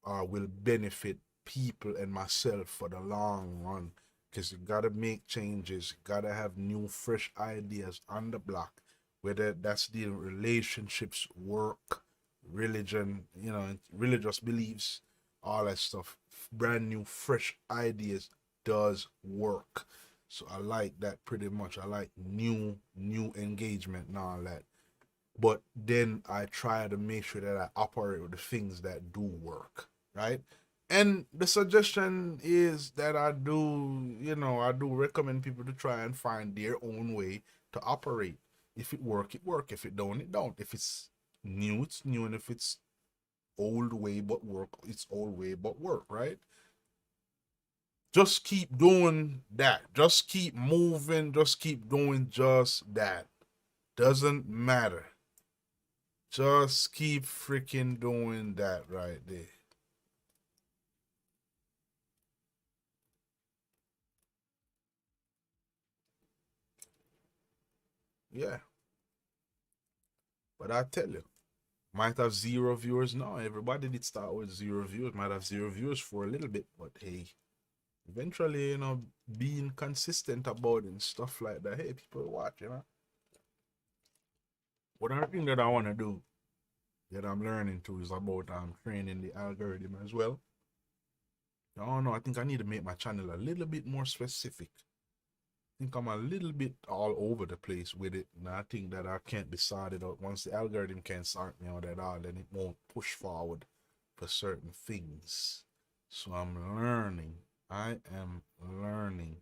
or will benefit people and myself for the long run. Because you gotta make changes, you gotta have new, fresh ideas on the block, whether that's the relationships, work, religion, you know, religious beliefs, all that stuff. Brand new, fresh ideas does work. So I like that pretty much. I like new engagement and all that. But then I try to make sure that I operate with the things that do work, right? And the suggestion is that I do, you know, I do recommend people to try and find their own way to operate. If it work, it work. If it don't, it don't. If it's new, it's new. And if it's old way but work, it's old way but work, right? Just keep doing that. Just keep moving. Just keep doing just that. Doesn't matter. Just keep freaking doing that right there. Yeah. But I tell you, might have zero viewers now. Everybody did start with zero viewers. Might have zero viewers for a little bit, but hey, eventually, you know, being consistent about it and stuff like that. Hey, people watch, you know. One other thing that I want to do that I'm learning too is about training the algorithm as well. I don't know. I think I need to make my channel a little bit more specific. I think I'm a little bit all over the place with it, and I think that I can't be sorted out. Once the algorithm can't sort me out at all, then it won't push forward for certain things. So I'm learning. I am learning.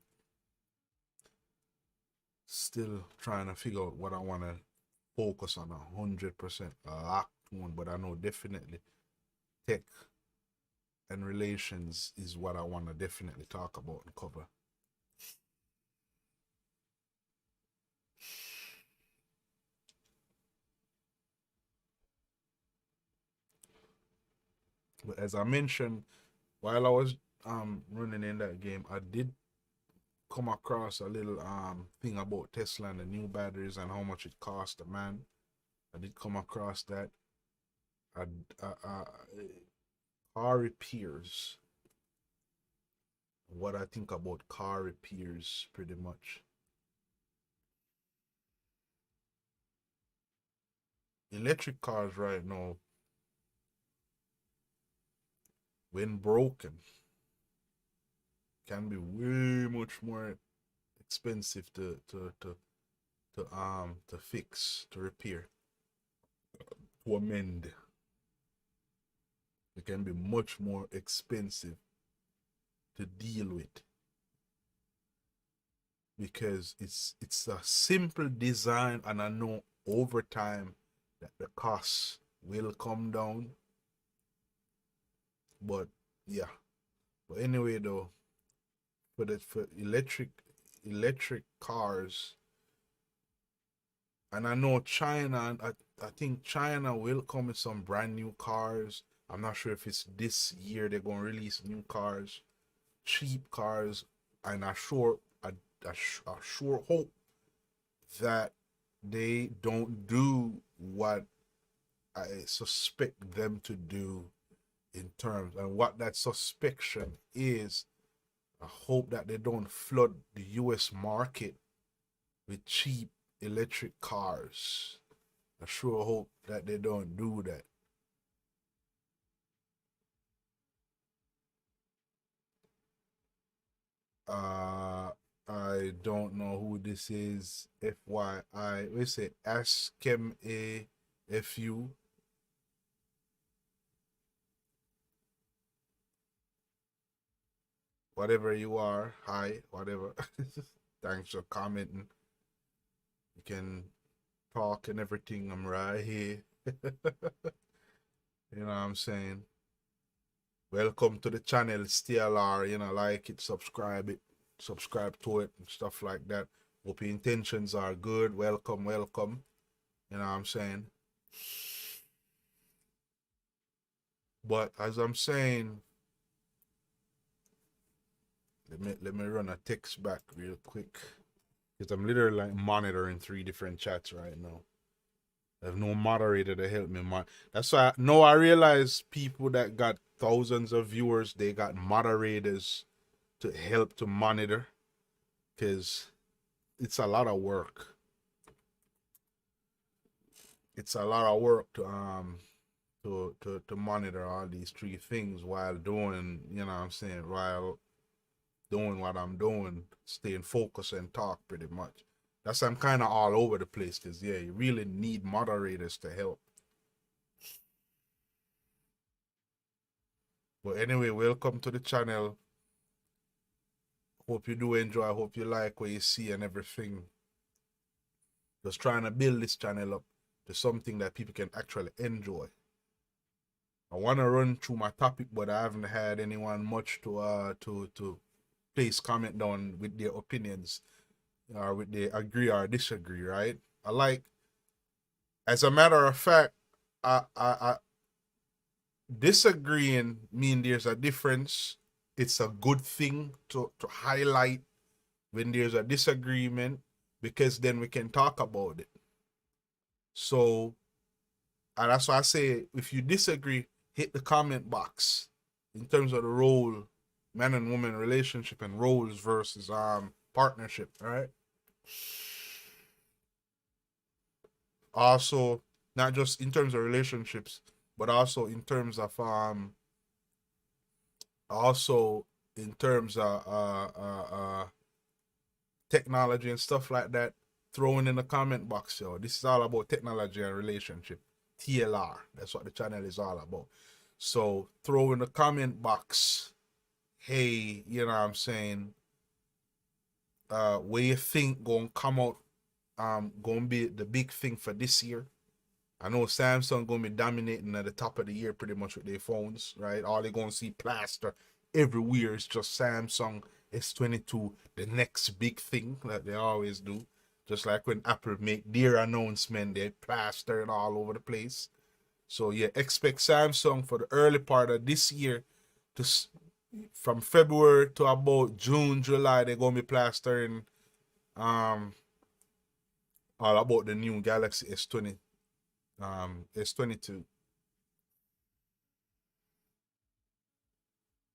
Still trying to figure out what I want to focus on 100% locked on, but I know definitely tech and relations is what I want to definitely talk about and cover. But as I mentioned, while I was running in that game, I did come across a little thing about Tesla and the new batteries and how much it cost a man. I did come across that. I, car repairs. What I think about car repairs, pretty much. Electric cars right now, when broken, can be way much more expensive to fix, to repair, to amend. It can be much more expensive to deal with because it's a simple design, and I know over time that the costs will come down. But yeah. But anyway though, for electric cars, and I know China, I think China will come with some brand new cars. I'm not sure if it's this year they're gonna release new cars, cheap cars, and I sure hope that they don't do what I suspect them to do in terms, and what that suspicion is. I hope that they don't flood the US market with cheap electric cars. I sure hope that they don't do that. I don't know who this is. FYI, we say AskMAFU. Whatever you are, hi, whatever. Thanks for commenting. You can talk and everything. I'm right here. You know what I'm saying? Welcome to the channel, STLR. You know, like it, subscribe to it, and stuff like that. Hope your intentions are good. Welcome. You know what I'm saying? But as I'm saying, let me run a text back real quick, because I'm literally like monitoring 3 different chats right now. I have no moderator to help me. That's why I realize people that got thousands of viewers, they got moderators to help to monitor, because it's a lot of work. It's a lot of work to monitor all these 3 things while doing, you know what I'm saying, while doing what I'm doing, staying focused and talk pretty much. That's why I'm kind of all over the place, because yeah, you really need moderators to help. But anyway, welcome to the channel. Hope you do enjoy. Hope you like what you see and everything. Just trying to build this channel up to something that people can actually enjoy. I want to run through my topic, but I haven't had anyone much to place comment down with their opinions, or with they agree or disagree, right? As a matter of fact, I disagreeing mean there's a difference. It's a good thing to highlight when there's a disagreement, because then we can talk about it. So, and that's why I say, if you disagree, hit the comment box in terms of the role, man and woman relationship, and roles versus partnership, right? Also, not just in terms of relationships, but also in terms of technology and stuff like that. Throwing in the comment box, yo. This is all about technology and relationship. TLR. That's what the channel is all about. So throw in the comment box, hey, you know what I'm saying, where you think gonna come out, gonna be the big thing for this year. I know Samsung gonna be dominating at the top of the year pretty much with their phones, right? All they're gonna see plaster everywhere is just Samsung S22, the next big thing that they always do. Just like when Apple make their announcement, they plaster it all over the place. So yeah, expect Samsung for the early part of this year, from February to about June, July, they're gonna be plastering all about the new Galaxy S20, S22.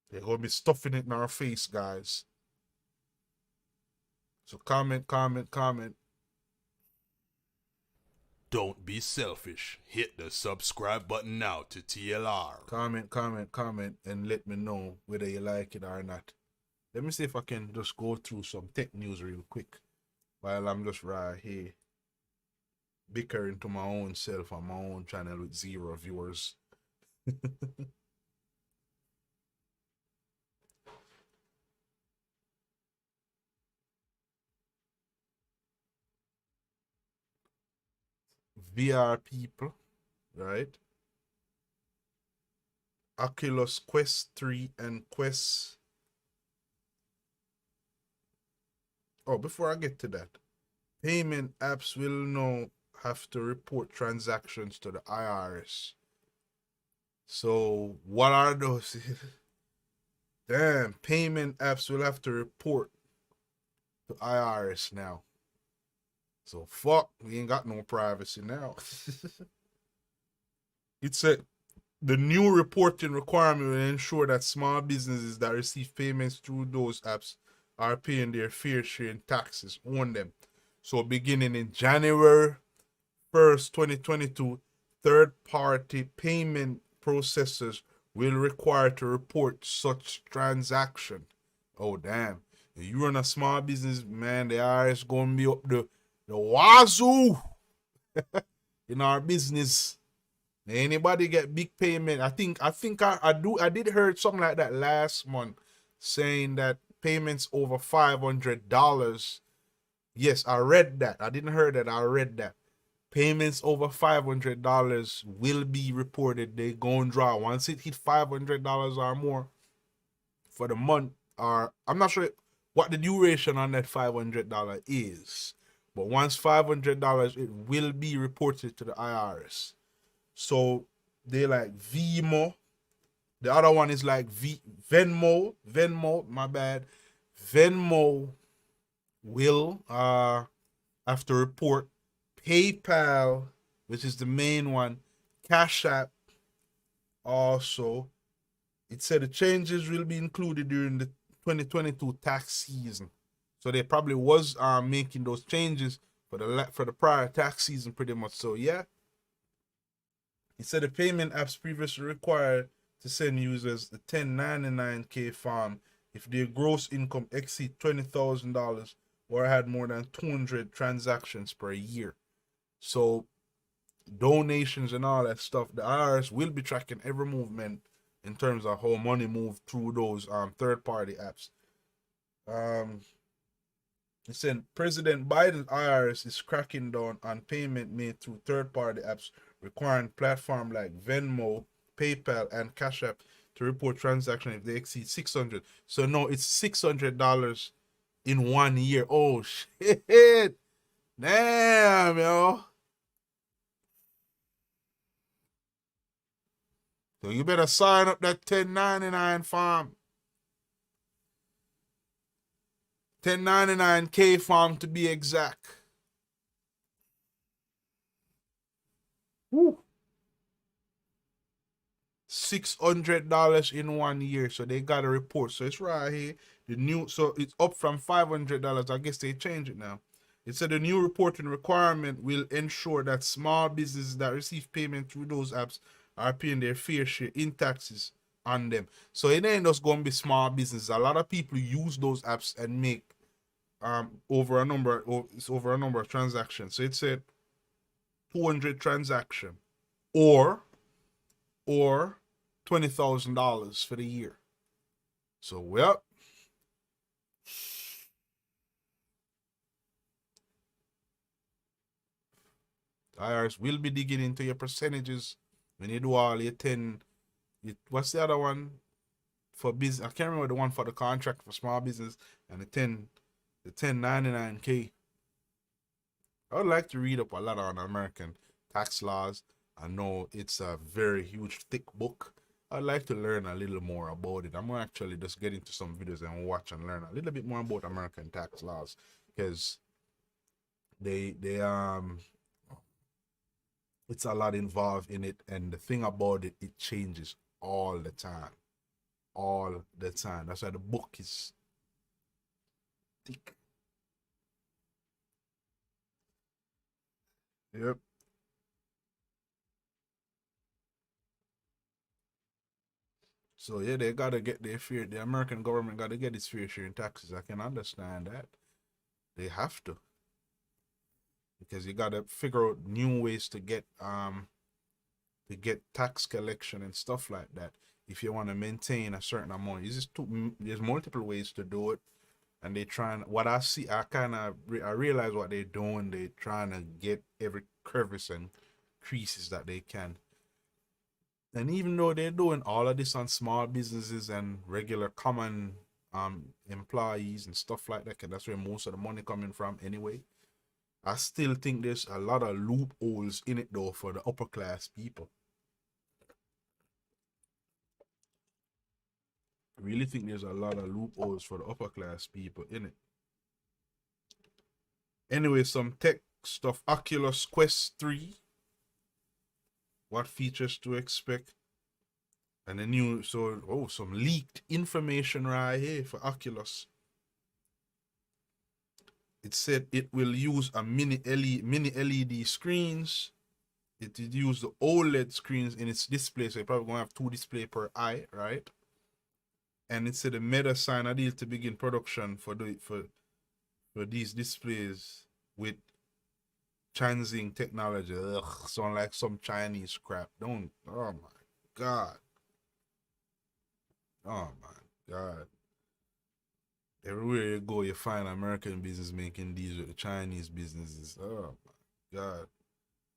They're gonna be stuffing it in our face, guys. So comment. Don't be selfish. Hit the subscribe button now to TLR. Comment, and let me know whether you like it or not. Let me see if I can just go through some tech news real quick while I'm just right here bickering to my own self on my own channel with 0 viewers. VR people, right? Oculus Quest 3 and Quest. Oh, before I get to that, payment apps will now have to report transactions to the IRS. So, what are those? Damn, payment apps will have to report to IRS now. So, fuck, we ain't got no privacy now. It said the new reporting requirement will ensure that small businesses that receive payments through those apps are paying their fair share in taxes on them. So beginning in January 1st, 2022, third-party payment processors will require to report such transaction. Oh, damn. If you run a small business, man, the IRS going to be up the wazoo in our business. Anybody get big payment? I think I did heard something like that last month, saying that payments over $500. Yes, I read that. I didn't hear that. I read that. Payments over $500 will be reported. They go and draw once it hit $500 or more for the month. Or I'm not sure what the duration on that $500 is, but once $500, it will be reported to the IRS. So they like Vimo. The other one is like Venmo. My bad. Venmo will have to report. PayPal, which is the main one. Cash App also. It said the changes will be included during the 2022 tax season. So they probably was making those changes for the prior tax season pretty much. So yeah. It said the payment apps previously required to send users the 1099K form if their gross income exceed $20,000 or had more than 200 transactions per year. So donations and all that stuff, the IRS will be tracking every movement in terms of how money moved through those third-party apps. It said President Biden's IRS is cracking down on payment made through third-party apps, requiring platforms like Venmo, PayPal, and Cash App to report transactions if they exceed $600. So no, it's $600 in 1 year. Oh shit! Damn, yo. So you better sign up that 1099 form. 1099K form to be exact. Woo. $600 in 1 year. So they got a report. So it's right here. So it's up from $500. I guess they changed it now. It said the new reporting requirement will ensure that small businesses that receive payment through those apps are paying their fair share in taxes on them. So it ain't just going to be small businesses. A lot of people use those apps and make over a number of transactions. So it said 200 transaction or $20,000 for the year. So well, the IRS will be digging into your percentages when you do all your 10. What's the other one for business? I can't remember the one for the contract for small business and the 1099K. I would like to read up a lot on American tax laws. I know it's a very huge, thick book. I'd like to learn a little more about it. I'm going to actually just get into some videos and watch and learn a little bit more about American tax laws, because it's a lot involved in it, and the thing about it, it changes all the time. All the time. That's why the book is thick. Yep. So yeah, they gotta get their fair. The American government gotta get its fair share in taxes. I can understand that. They have because you gotta figure out new ways to get tax collection and stuff like that. If you want to maintain a certain amount, there's multiple ways to do it, and they trying. What I see, I realize what they're doing. They're trying to get every crevice and creases that they can. And even though they're doing all of this on small businesses and regular common employees and stuff like that, 'cause that's where most of the money coming from anyway. I still think there's a lot of loopholes in it though for the upper class people. I really think there's a lot of loopholes for the upper class people in it. Anyway, some tech stuff. Oculus Quest 3. What features to expect? And the new, some leaked information right here for Oculus. It said it will use a mini LED screens. It will use the OLED screens in its display, so you're probably gonna have 2 display per eye, right? And it said the Meta signed a deal to begin production for these displays with Transing technology. Ugh, sound like some Chinese crap. Oh my god. Oh my god. Everywhere you go, you find American business making deals with the Chinese businesses. Oh my god.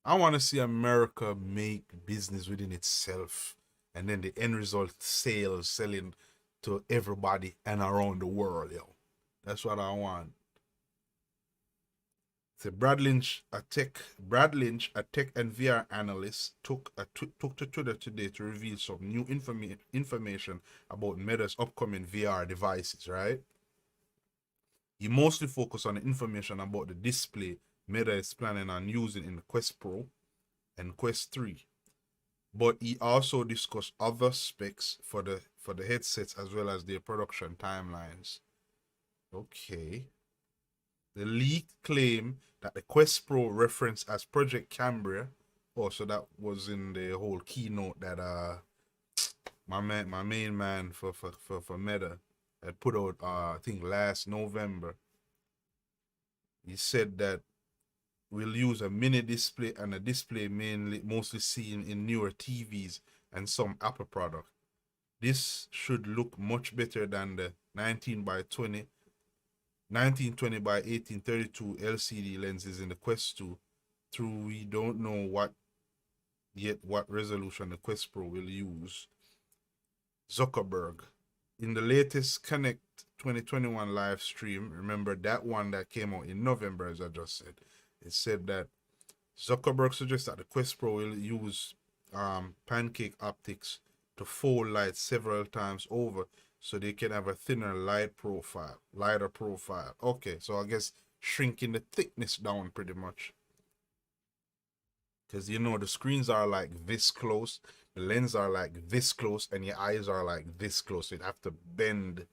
I want to see America make business within itself, and then the end result selling to everybody and around the world, yo. That's what I want. So Brad Lynch, a tech and VR analyst, took to Twitter today to reveal some new information about Meta's upcoming VR devices, right? He mostly focused on the information about the display Meta is planning on using in the Quest Pro and Quest 3. But he also discussed other specs for the headsets as well as their production timelines. Okay. The leak claim that the Quest Pro referenced as Project Cambria. Oh, so that was in the whole keynote that my main man for Meta had put out I think last November. He said that we'll use a mini display and a display mostly seen in newer TVs and some Apple products. This should look much better than the 1920 by 1832 LCD lenses in the Quest 2. Through we don't know what resolution the Quest Pro will use. Zuckerberg. In the latest Connect 2021 live stream, remember that one that came out in November, as I just said, it said that Zuckerberg suggests that the Quest Pro will use pancake optics to fold light several times over so they can have a lighter profile. Okay, so I guess shrinking the thickness down pretty much. Because the screens are like this close, the lens are like this close, and your eyes are like this close. So you'd have to bend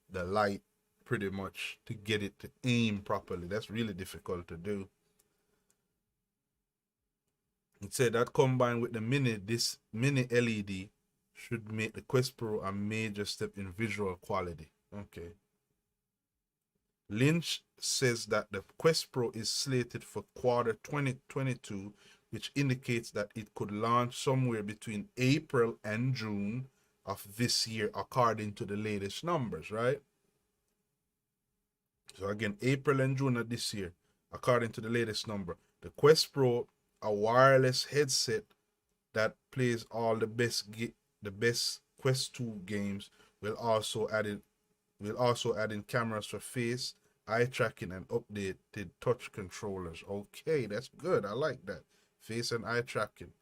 the light pretty much to get it to aim properly. That's really difficult to do. It said that combined with the mini LED should make the Quest Pro a major step in visual quality. Okay. Lynch says that the Quest Pro is slated for quarter 2022, which indicates that it could launch somewhere between April and June of this year, according to the latest numbers, right? So again, April and June of this year, according to the latest number. The Quest Pro, a wireless headset that plays all the best Quest 2 games, will also add in cameras for face, eye tracking, and updated touch controllers. Okay, that's good. I like that. Face and eye tracking.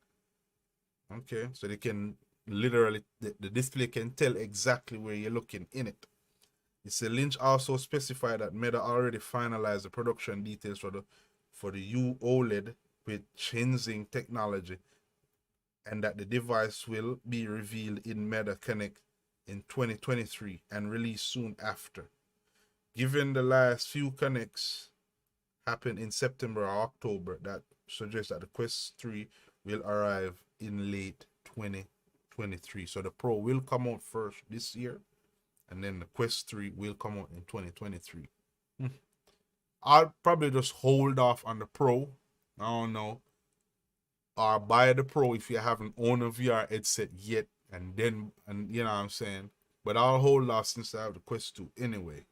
Okay, so they can literally, the display can tell exactly where you're looking in it. It said Lynch also specified that Meta already finalized the production details for the U OLED with Transing technology, and that the device will be revealed in Meta Connect in 2023 and released soon after. Given the last few Connects happened in September or October, that suggests that the Quest 3 will arrive in late 2023. 2023. So the Pro will come out first this year, and then the Quest 3 will come out in 2023. I'll probably just hold off on the Pro. I don't know. Or buy the Pro if you haven't owned a VR headset yet, and you know what I'm saying. But I'll hold off since I have the Quest 2 anyway.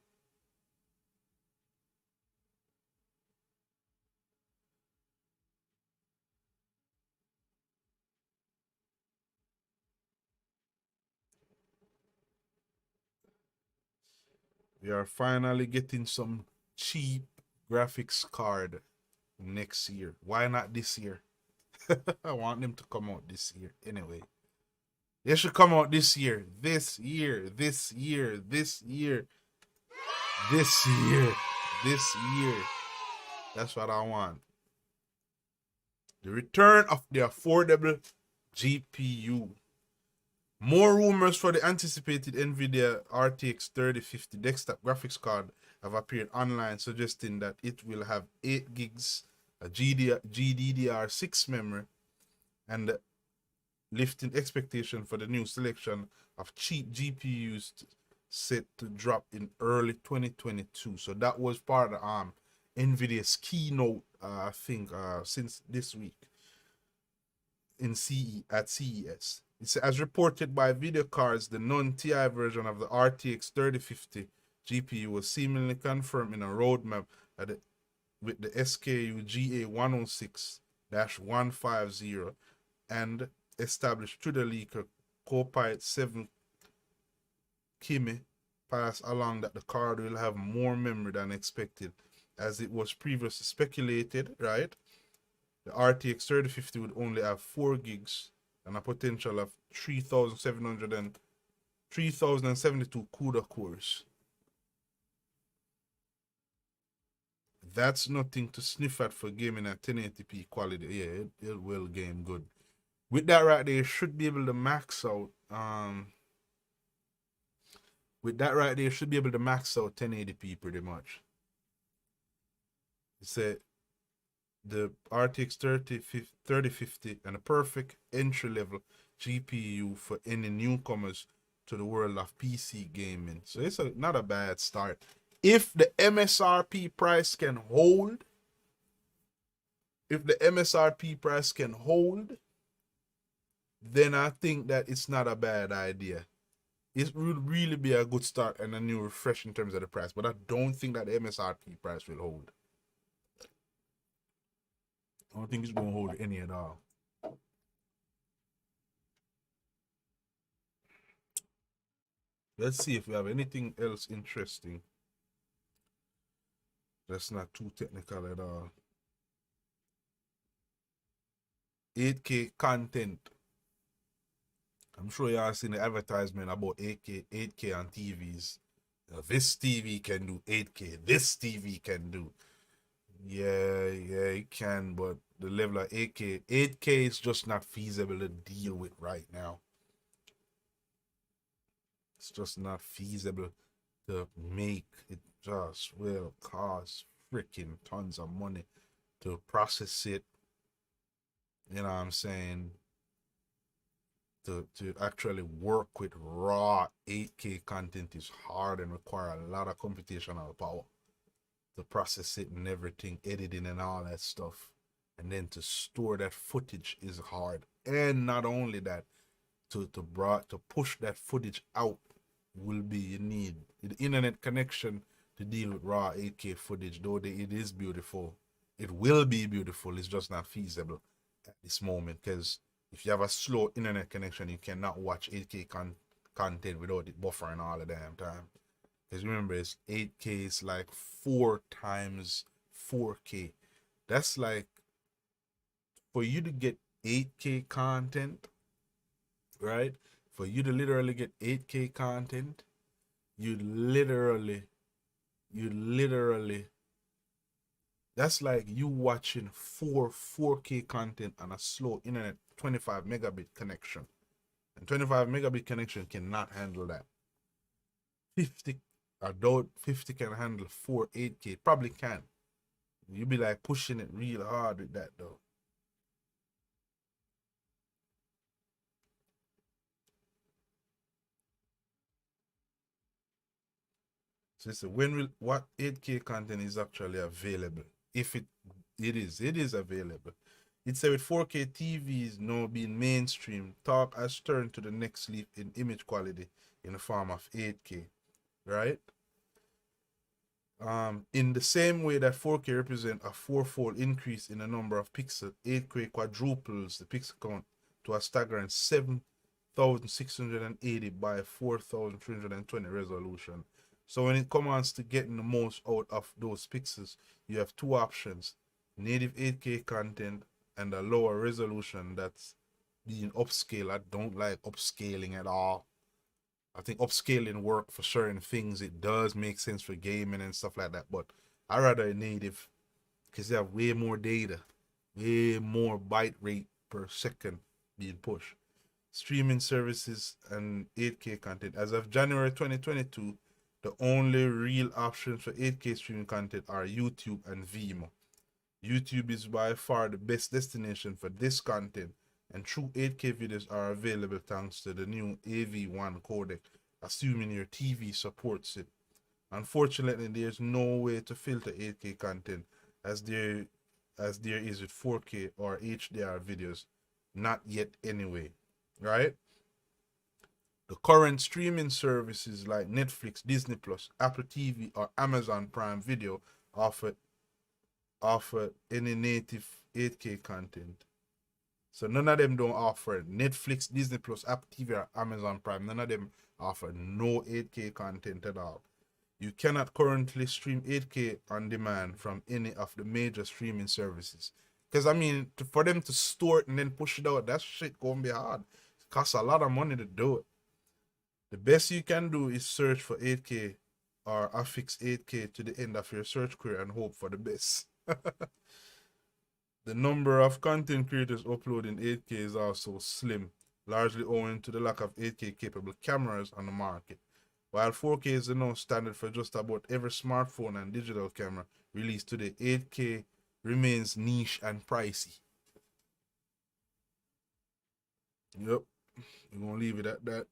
We are finally getting some cheap graphics card next year. Why not this year? I want them to come out this year anyway. They should come out this year. This year. This year. This year. This year. This year. That's what I want. The return of the affordable GPU. More rumors for the anticipated NVIDIA RTX 3050 desktop graphics card have appeared online, suggesting that it will have 8 gigs, a GDDR6 memory, and lifting expectation for the new selection of cheap GPUs set to drop in early 2022. So that was part of NVIDIA's keynote, I think, since this week at CES. It's as reported by VideoCardz, the non-TI version of the RTX 3050 GPU was seemingly confirmed in a roadmap with the SKU GA106-150 and established through the leaker Copilot 7 Kimi passed along that the card will have more memory than expected, as it was previously speculated, right? The RTX 3050 would only have 4 gigs and a potential of 3072 CUDA cores. That's nothing to sniff at for gaming at 1080p quality. Yeah, it will game good. With that right there, you should be able to max out. With that right there, you should be able to max out 1080p pretty much. It's the RTX 3050 and a perfect entry-level GPU for any newcomers to the world of PC gaming. So it's not a bad start. If the MSRP price can hold, then I think that it's not a bad idea. It would really be a good start and a new refresh in terms of the price, but I don't think that the MSRP price will hold. I don't think it's going to hold any at all. Let's see if we have anything else interesting. That's not too technical at all. 8K content. I'm sure y'all seen the advertisement about 8K on TVs. This TV can do 8K. This TV can do. Yeah, it can, but the level of 8K is just not feasible to deal with right now. It's just not feasible to make. It just will cost freaking tons of money to process it. You know what I'm saying? To actually work with raw 8K content is hard and require a lot of computational power to process it and everything, editing and all that stuff. And then to store that footage is hard. And not only that, to push that footage out will be, you need the internet connection to deal with raw 8K footage. Though it is beautiful, it will be beautiful, it's just not feasible at this moment, because if you have a slow internet connection, you cannot watch 8K content without it buffering all the damn time. Because remember, it's 8K is like 4 times 4K. That's like, for you to get 8K content, right? For you to literally get 8K content, you literally, that's like you watching 4K content on a slow internet 25 megabit connection. And 25 megabit connection cannot handle that. 50 can handle 8K. Probably can. You'll be like pushing it real hard with that though. So it's when will what 8K content is actually available? If it is available. It said with 4K TVs now being mainstream, talk has turned to the next leap in image quality in the form of 8K, right? In the same way that 4K represent a fourfold increase in the number of pixels, 8K quadruples the pixel count to a staggering 7,680 by 4,320 resolution. So when it comes to getting the most out of those pixels, you have two options: native 8K content and a lower resolution that's being upscaled. I don't like upscaling at all. I think upscaling work for certain things. It does make sense for gaming and stuff like that, but I rather a native because they have way more data, way more byte rate per second being pushed. Streaming services and 8K content. As of January 2022, the only real options for 8K streaming content are YouTube and Vimeo. YouTube is by far the best destination for this content, and true 8K videos are available thanks to the new AV1 codec, assuming your TV supports it. Unfortunately, there's no way to filter 8K content as there is with 4K or HDR videos. Not yet anyway, right? The current streaming services like Netflix, Disney Plus, Apple TV, or Amazon Prime Video offer any native 8K content. So none of them don't offer Netflix, Disney Plus, Apple TV, or Amazon Prime. None of them offer no 8K content at all. You cannot currently stream 8K on demand from any of the major streaming services. Because, I mean, for them to store it and then push it out, that shit gonna be hard. It costs a lot of money to do it. The best you can do is search for 8K or affix 8K to the end of your search query and hope for the best. The number of content creators uploading 8K is also slim, largely owing to the lack of 8K capable cameras on the market. While 4K is the now standard for just about every smartphone and digital camera released today, 8K remains niche and pricey. Yep, we're gonna leave it at that.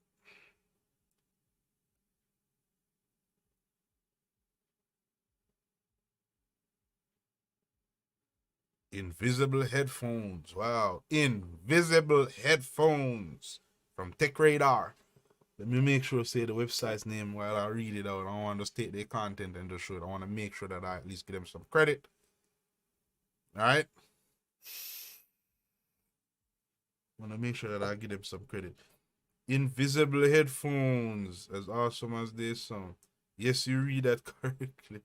Invisible headphones. Wow. Invisible headphones from Tech Radar. Let me make sure to say the website's name while I read it out. I don't want to state their content and just show it. I want to make sure that I at least give them some credit. Alright? I want to make sure that I give them some credit. Invisible headphones. As awesome as they sound. Yes, you read that correctly.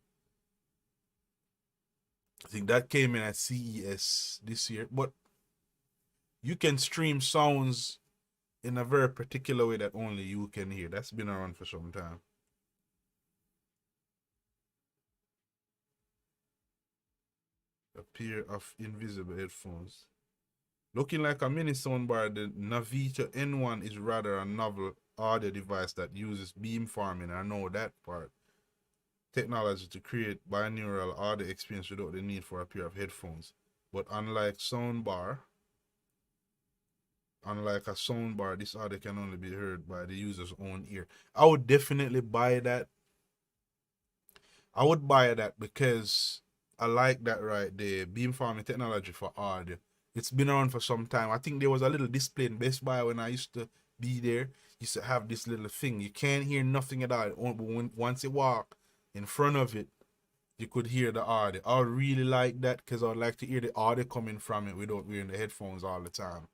I think that came in at CES this year. But you can stream sounds in a very particular way that only you can hear. That's been around for some time. A pair of invisible headphones. Looking like a mini soundbar, the Navita N1 is rather a novel audio device that uses beamforming. I know that part. Technology to create binaural audio experience without the need for a pair of headphones. But unlike a soundbar, this audio can only be heard by the user's own ear. I would definitely buy that. I would buy that because I like that right there. Beamforming technology for audio. It's been around for some time. I think there was a little display in Best Buy when I used to be there. Used to have this little thing. You can't hear nothing at all. But once you walk in front of it, you could hear the audio. I would really like that because I would like to hear the audio coming from it without wearing the headphones all the time.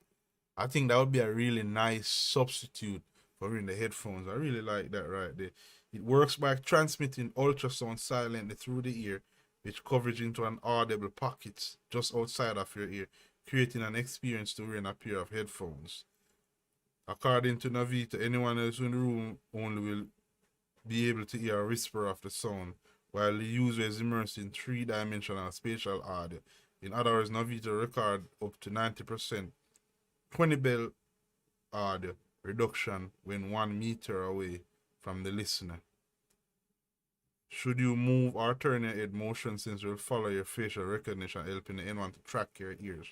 I think that would be a really nice substitute for wearing the headphones. I really like that right there. It works by transmitting ultrasound silently through the ear, with coverage into an audible pocket just outside of your ear, creating an experience to wearing a pair of headphones. According to Navita, anyone else in the room only will be able to hear a whisper of the sound, while the user is immersed in three-dimensional spatial audio. In other words, Navita record up to 90% 20 bell audio reduction when 1 meter away from the listener. Should you move or turn your head, motion sensor will follow your facial recognition, helping the N1 to track your ears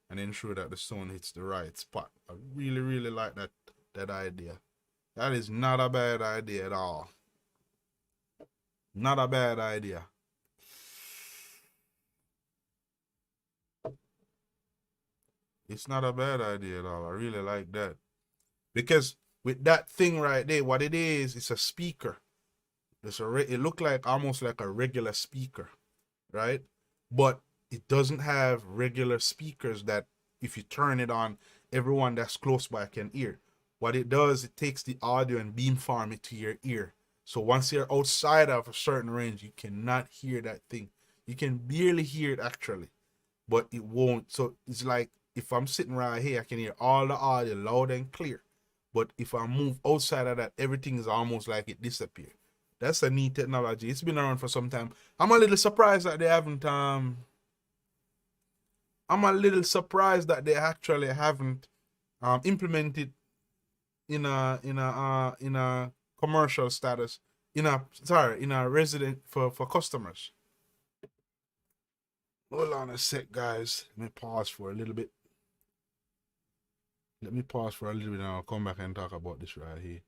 and ensure that the sound hits the right spot. I really, really like that idea. That is not a bad idea at all. Not a bad idea. It's not a bad idea at all. I really like that. Because with that thing right there, what it is, it's a speaker. It look like almost like a regular speaker, right? But it doesn't have regular speakers that if you turn it on, everyone that's close by can hear. What it does, it takes the audio and beamform it to your ear. So once you're outside of a certain range, you cannot hear that thing. You can barely hear it actually, but it won't. So it's like if I'm sitting right here, I can hear all the audio loud and clear. But if I move outside of that, everything is almost like it disappears. That's a neat technology. It's been around for some time. I'm a little surprised that they haven't I'm a little surprised that they actually haven't implemented in a commercial status in a resident for customers. Hold on a sec, guys. Let me pause for a little bit. And I'll come back and talk about this right here.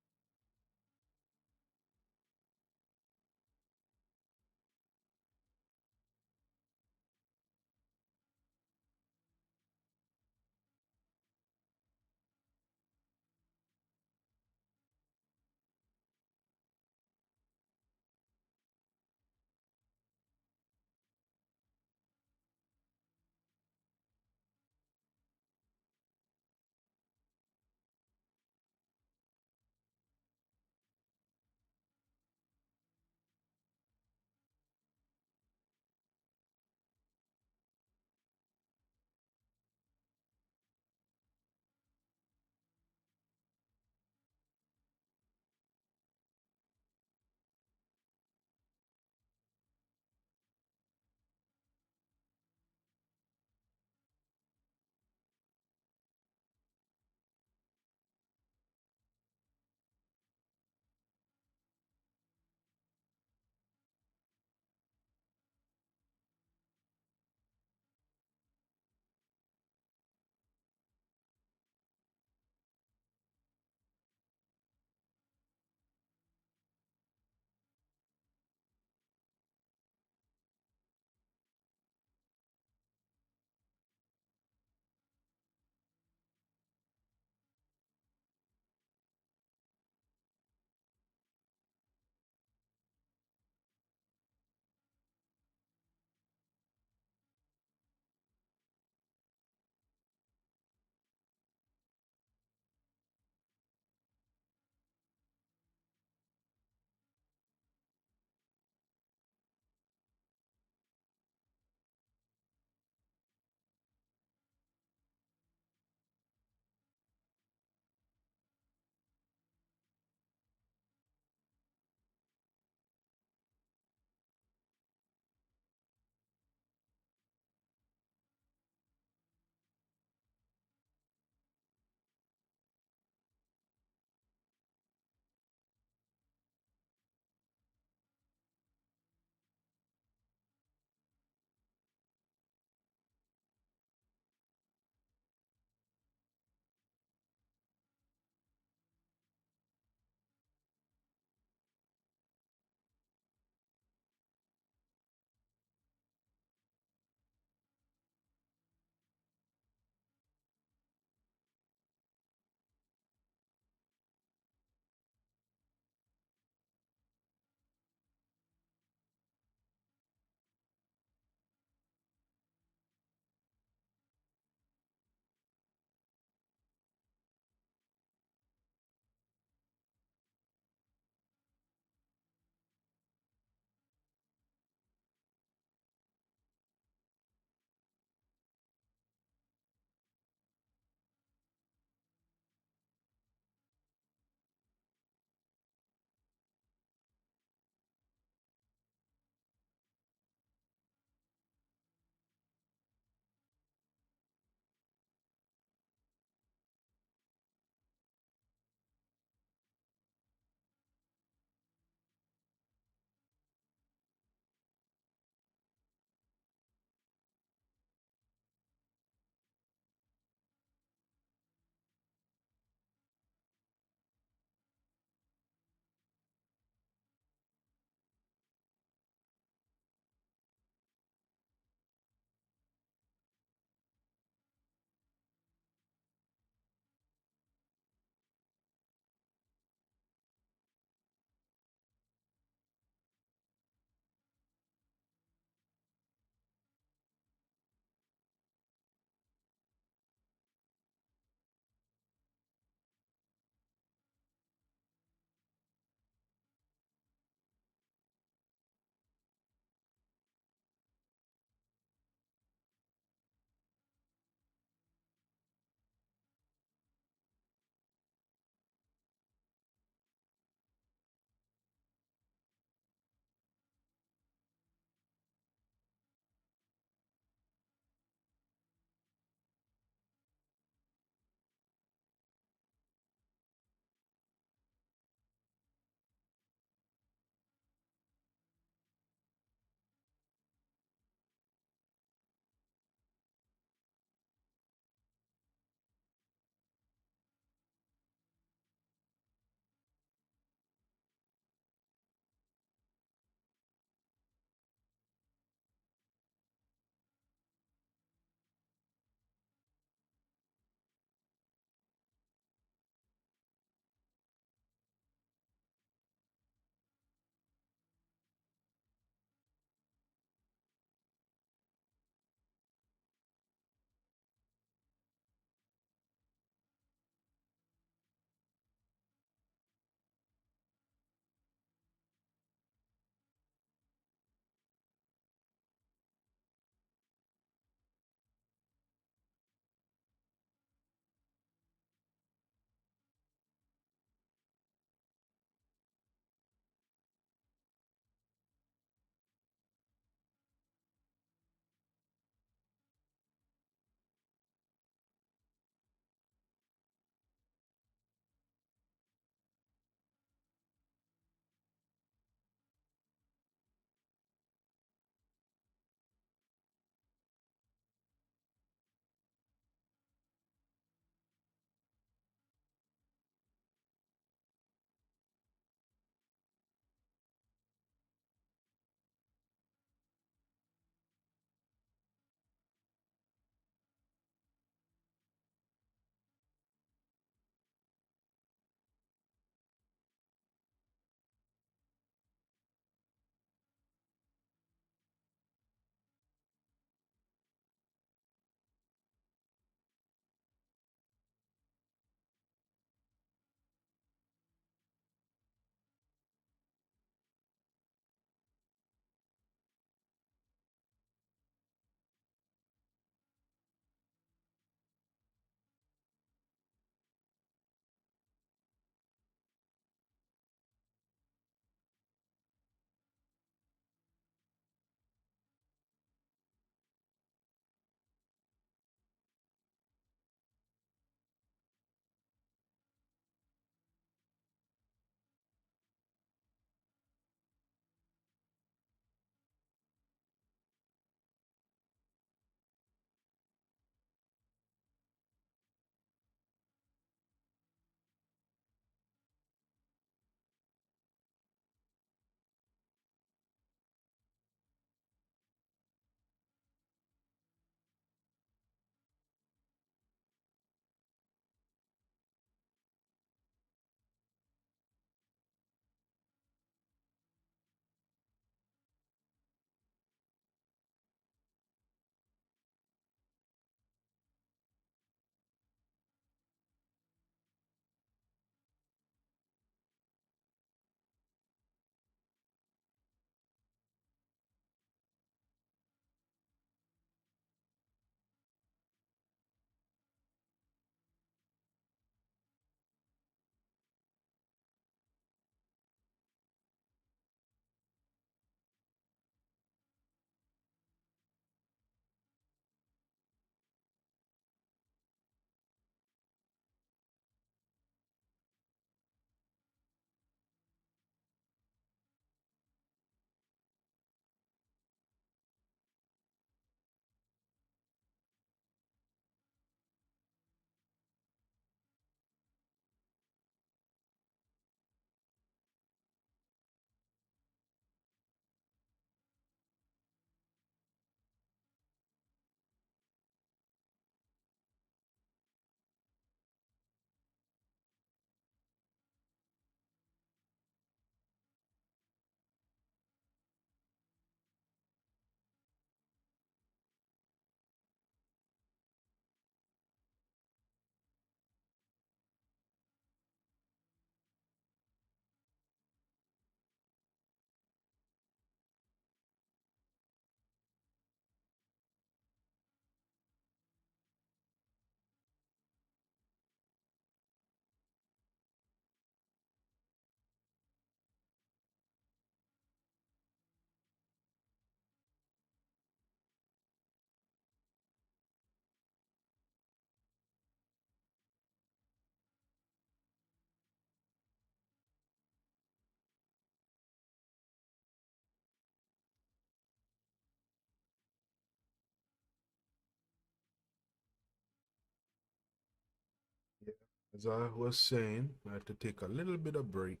As I was saying, I had to take a little bit of break.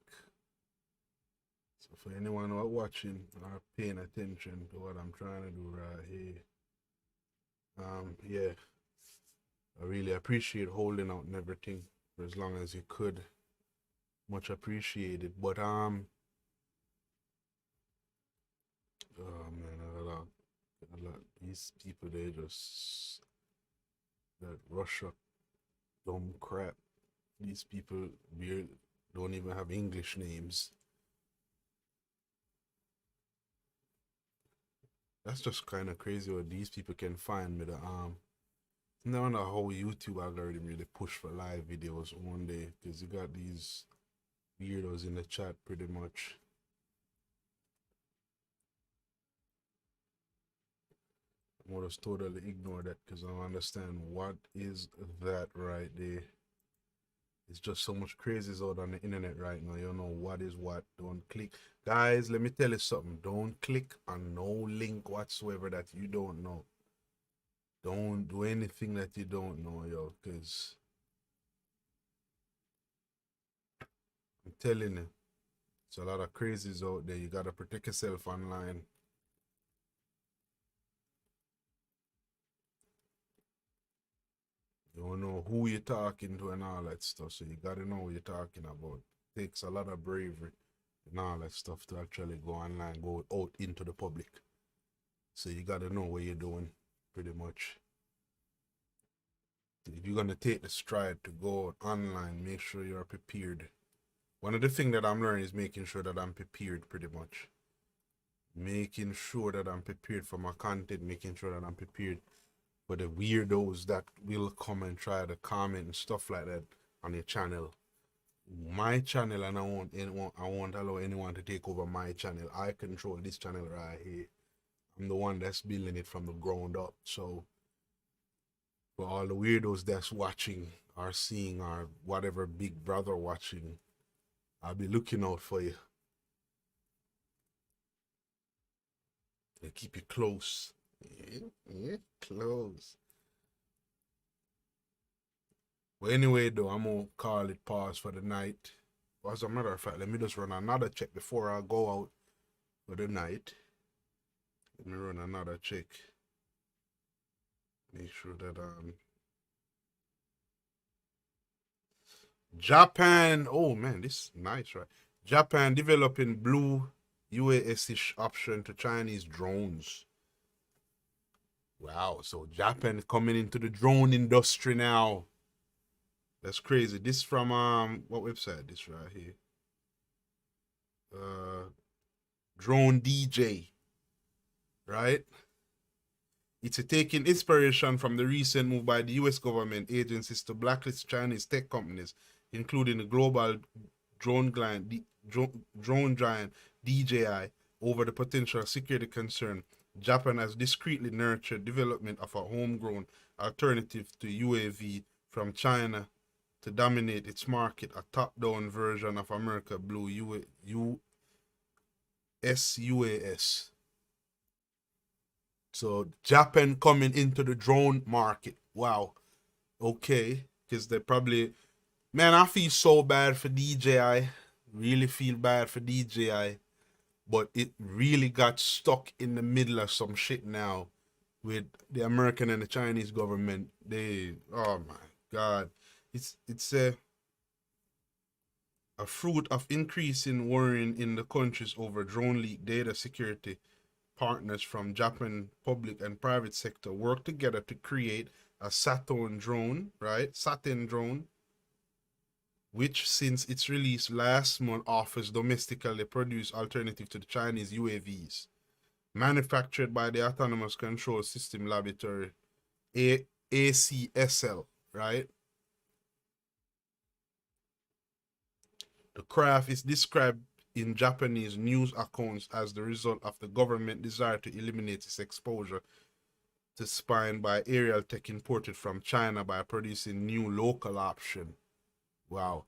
So for anyone who are watching or paying attention to what I'm trying to do right here, yeah, I really appreciate holding out and everything for as long as you could. Much appreciated. But oh man, these people, they just that Russia dumb crap. These people weird don't even have English names. That's just kind of crazy what these people can find with the I wonder how YouTube algorithm really push for live videos one day, because you got these weirdos in the chat pretty much. I'm gonna just totally ignore that because I don't understand what is that right there. It's just so much crazies out on the internet right now. You don't know what is what. Don't click. Guys, let me tell you something. Don't click on no link whatsoever that you don't know. Don't do anything that you don't know, yo, because I'm telling you, there's a lot of crazies out there. You gotta protect yourself online. You don't know who you're talking to and all that stuff, so you gotta know what you're talking about. It takes a lot of bravery and all that stuff to actually go online, go out into the public. So you gotta know what you're doing, pretty much. If you're gonna take the stride to go online, make sure you're prepared. One of the things that I'm learning is making sure that I'm prepared, pretty much. Making sure that I'm prepared for my content, making sure that I'm prepared for the weirdos that will come and try to comment and stuff like that on your channel. My channel, and I won't allow anyone to take over my channel. I control this channel right here. I'm the one that's building it from the ground up. So for all the weirdos that's watching or seeing or whatever big brother watching, I'll be looking out for you. And keep you close. Yeah, close. But anyway, though, I'm gonna call it pause for the night. As a matter of fact, let me just run another check before I go out for the night. Let me run another check. Make sure that Japan. Oh man, this is nice, right? Japan developing blue UAS-ish option to Chinese drones. Wow, so Japan is coming into the drone industry now. That's crazy. This from what website? This right here. Drone DJ. Right? It's taking inspiration from the recent move by the US government agencies to blacklist Chinese tech companies, including the global drone giant DJI, over the potential security concern. Japan has discreetly nurtured development of a homegrown alternative to UAV from China to dominate its market, a top-down version of America Blue UAS. So Japan coming into the drone market. Wow. Okay. Because they probably... Man, I feel so bad for DJI. Really feel bad for DJI. But it really got stuck in the middle of some shit now with the American and the Chinese government. They... Oh my God. It's a fruit of increasing worrying in the countries over drone leak data security. Partners from Japan public and private sector work together to create a Saturn drone, right? Saturn drone, which since its release last month offers domestically produced alternative to the Chinese UAVs. Manufactured by the Autonomous Control System Laboratory, ACSL, right? The craft is described in Japanese news accounts as the result of the government desire to eliminate its exposure to spying by aerial tech imported from China by producing new local option. Wow.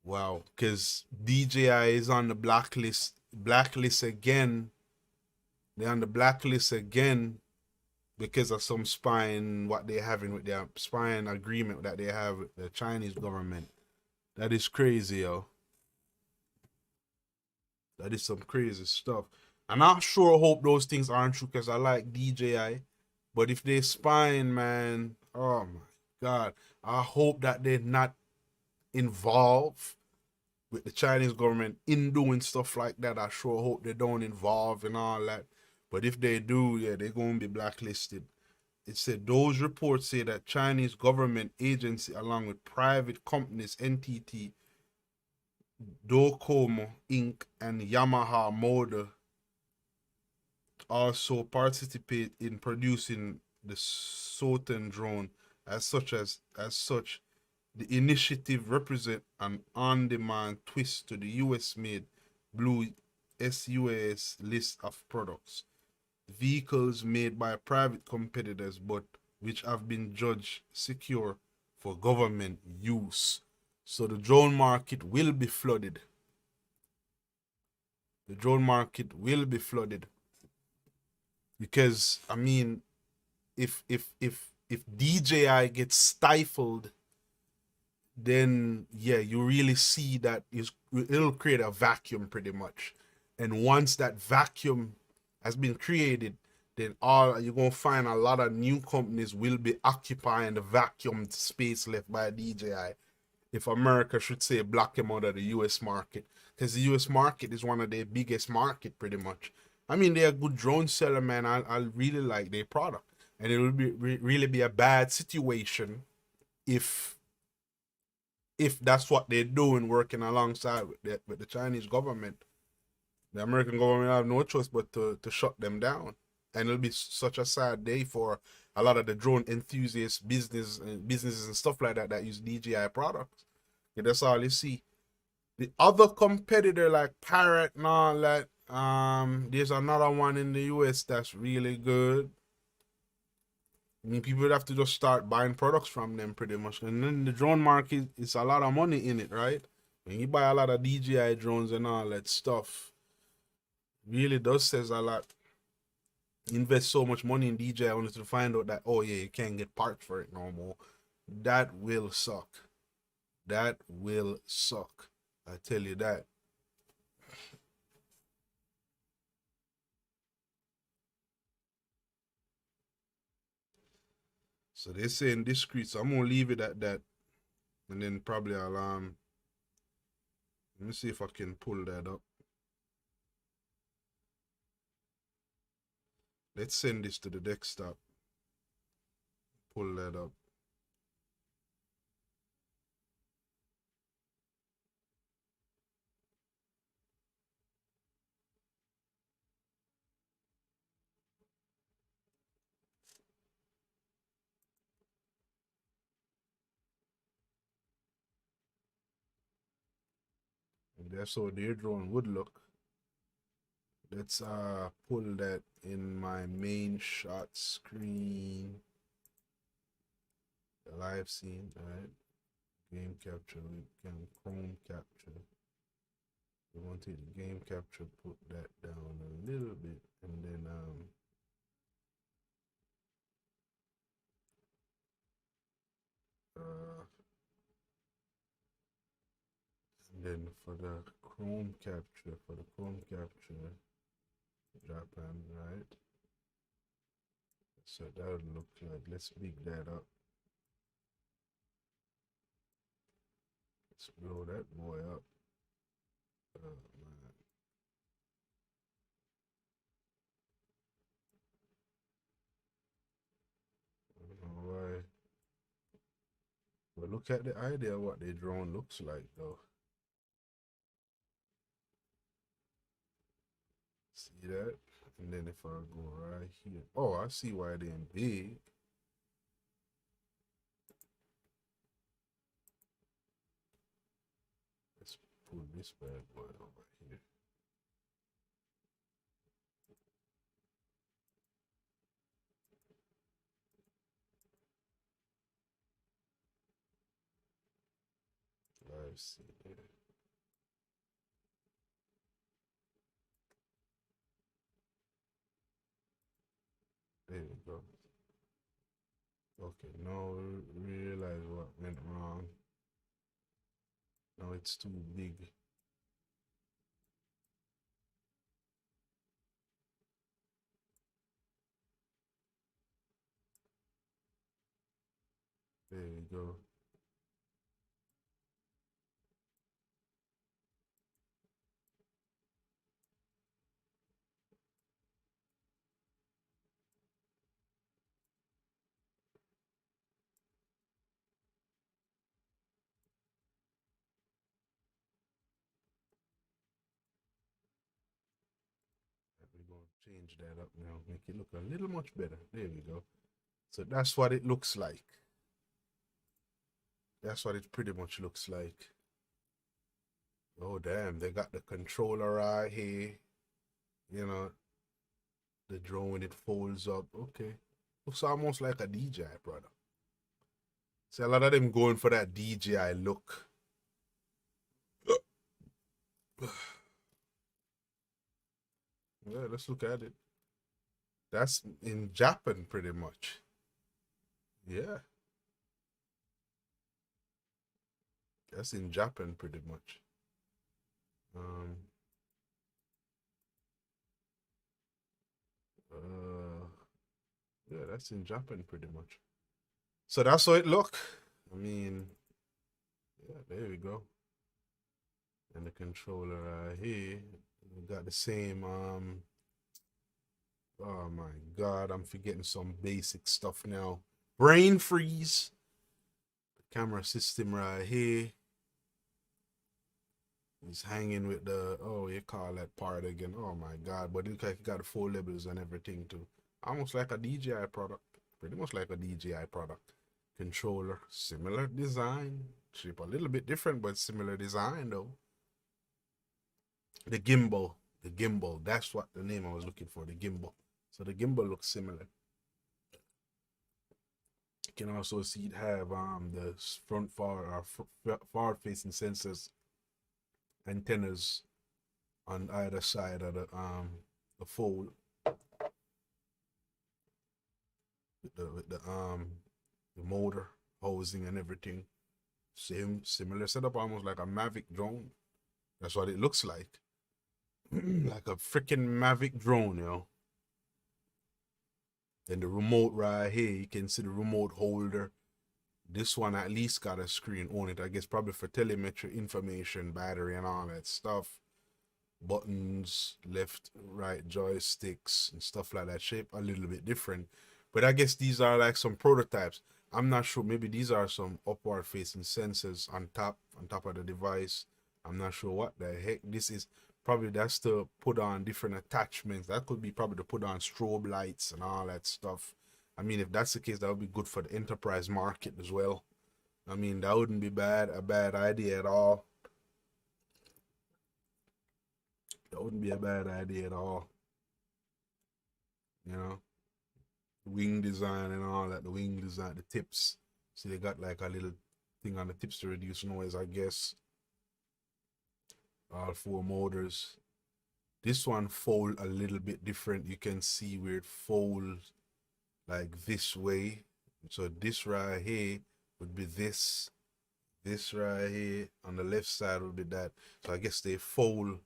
Wow. Because DJI is on the blacklist again. They're on the blacklist again because of some spying what they're having with their spying agreement that they have with the Chinese government. That is crazy, yo. That is some crazy stuff. And I sure hope those things aren't true because I like DJI. But if they're spying, man, oh my God. I hope that they're not involved with the Chinese government in doing stuff like that. I sure hope they don't involve in all that. But if they do, yeah, they're going to be blacklisted. It said those reports say that Chinese government agency along with private companies NTT, Docomo Inc. and Yamaha Motor also participate in producing the SOTEN drone. As such, the initiative represents an on-demand twist to the US-made Blue SUAS list of products. Vehicles made by private competitors but which have been judged secure for government use. So the drone market will be flooded. The drone market will be flooded. Because I mean, if DJI gets stifled, then yeah, you really see that it'll create a vacuum pretty much. And once that vacuum has been created, then all you're gonna find a lot of new companies will be occupying the vacuum space left by DJI. If America should say block him out of the US market. Because the US market is one of their biggest market pretty much. I mean, they're a good drone seller, man. I really like their product. And it would be really be a bad situation if that's what they're doing, working alongside with the Chinese government. The American government have no choice but to shut them down. And it'll be such a sad day for a lot of the drone enthusiasts, businesses and stuff like that that use DJI products. Yeah, that's all you see. The other competitor like Parrot and all that, there's another one in the US that's really good. I mean, people would have to just start buying products from them pretty much. And then the drone market is a lot of money in it, right? When you buy a lot of DJI drones and all that stuff, really does says a lot. Invest so much money in DJI only to find out that, oh yeah, you can't get parts for it no more. That will suck. That will suck. I tell you that. So they say in discreet, so I'm gonna leave it at that. And then probably I'll let me see if I can pull that up. Let's send this to the desktop. Pull that up. And that's how their drone would look. Let's pull that in my main shot screen. The live scene, alright. Game capture, we can Chrome capture. We want to take the game capture, put that down a little bit, and then and then for the Chrome capture, Japan, right? So that would look like, let's big that up. Let's blow that boy up. Man. I don't know why. But look at the idea of what the drone looks like though. See that? And then if I go right here, oh, I see why they're big. Let's pull this bad boy over here. Let's see here. There we go. Okay, now realize what went wrong. Now it's too big. There we go. We're going to change that up now, make it look a little much better. There we go. So that's what it looks like. That's what it pretty much looks like. Oh, damn. They got the controller right here. You know, the drone when it folds up. Okay. Looks almost like a DJI product. See, a lot of them going for that DJI look. Yeah, let's look at it. That's in Japan pretty much. Yeah. That's in Japan pretty much. Um yeah, that's in Japan pretty much. So that's how it look. I mean, yeah, there we go. And the controller here, we got the same oh my god, I'm forgetting some basic stuff now. Brain freeze. The camera system right here. He's hanging with the, oh, you call that part again. Oh my god, but it look like it got the four levels and everything too. Almost like a DJI product. Pretty much like a DJI product. Controller, similar design. Shape a little bit different, but similar design though. The gimbal, that's what the name I was looking for, the gimbal. So the gimbal looks similar. You can also see it have the front forward facing sensors, antennas on either side of the fold. With the motor housing and everything. Similar setup, almost like a Mavic drone. That's what it looks like. Like a freaking Mavic drone, you know. Then the remote right here, you can see the remote holder. This one at least got a screen on it. I guess probably for telemetry information, battery and all that stuff. Buttons, left, right joysticks and stuff like that. Shape a little bit different. But I guess these are like some prototypes. I'm not sure. Maybe these are some upward facing sensors on top of the device. I'm not sure what the heck this is. Probably that's to put on different attachments. That could be probably to put on strobe lights and all that stuff. I mean, if that's the case, that would be good for the enterprise market as well. I mean, that wouldn't be a bad idea at all. That wouldn't be a bad idea at all. You know, wing design and all that. The wing design, the tips. So they got like a little thing on the tips to reduce noise, I guess. All four motors. This one fold a little bit different. You can see where it folds like this way. So this right here would be this. This right here on the left side would be that. So I guess they fold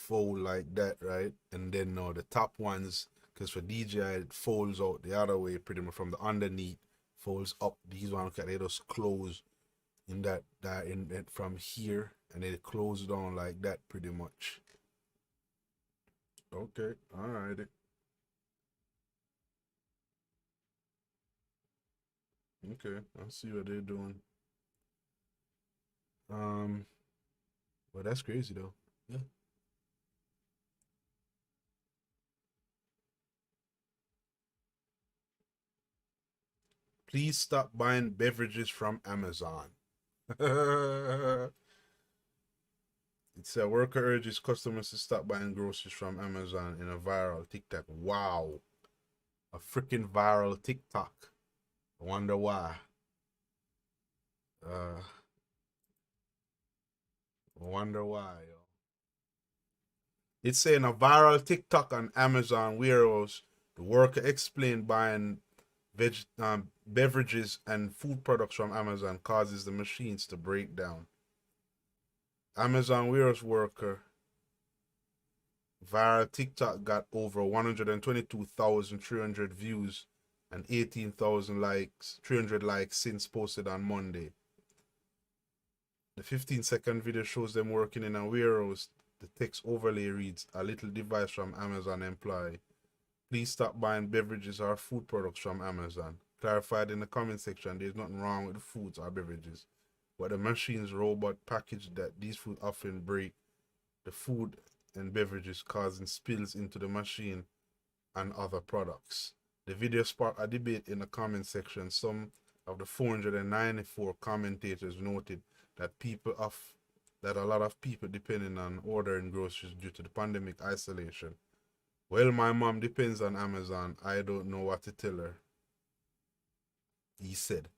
like that, right? And then now the top ones, because for DJI it folds out the other way pretty much from the underneath, folds up. These ones, they just close in that from here, and they close down like that pretty much. Okay, all right. Okay, I see what they're doing. Well, that's crazy though. Yeah. Please stop buying beverages from Amazon. It's a worker urges customers to stop buying groceries from Amazon in a viral TikTok. Wow. A freaking viral TikTok. I wonder why. I wonder why, yo. It's saying a viral TikTok on Amazon warehouse. The worker explained buying beverages and food products from Amazon causes the machines to break down. Amazon warehouse worker viral TikTok got over 122,300 views and 18,000 likes, 300 likes since posted on Monday. The 15-second video shows them working in a warehouse. The text overlay reads, "A little device from Amazon employee. Please stop buying beverages or food products from Amazon." Clarified in the comment section, there's nothing wrong with the foods or beverages, but the machine's robot package that these foods often break the food and beverages, causing spills into the machine and other products. The video sparked a debate in the comment section. Some of the 494 commentators noted that a lot of people depending on ordering groceries due to the pandemic isolation. "Well, my mom depends on Amazon. I don't know what to tell her," he said.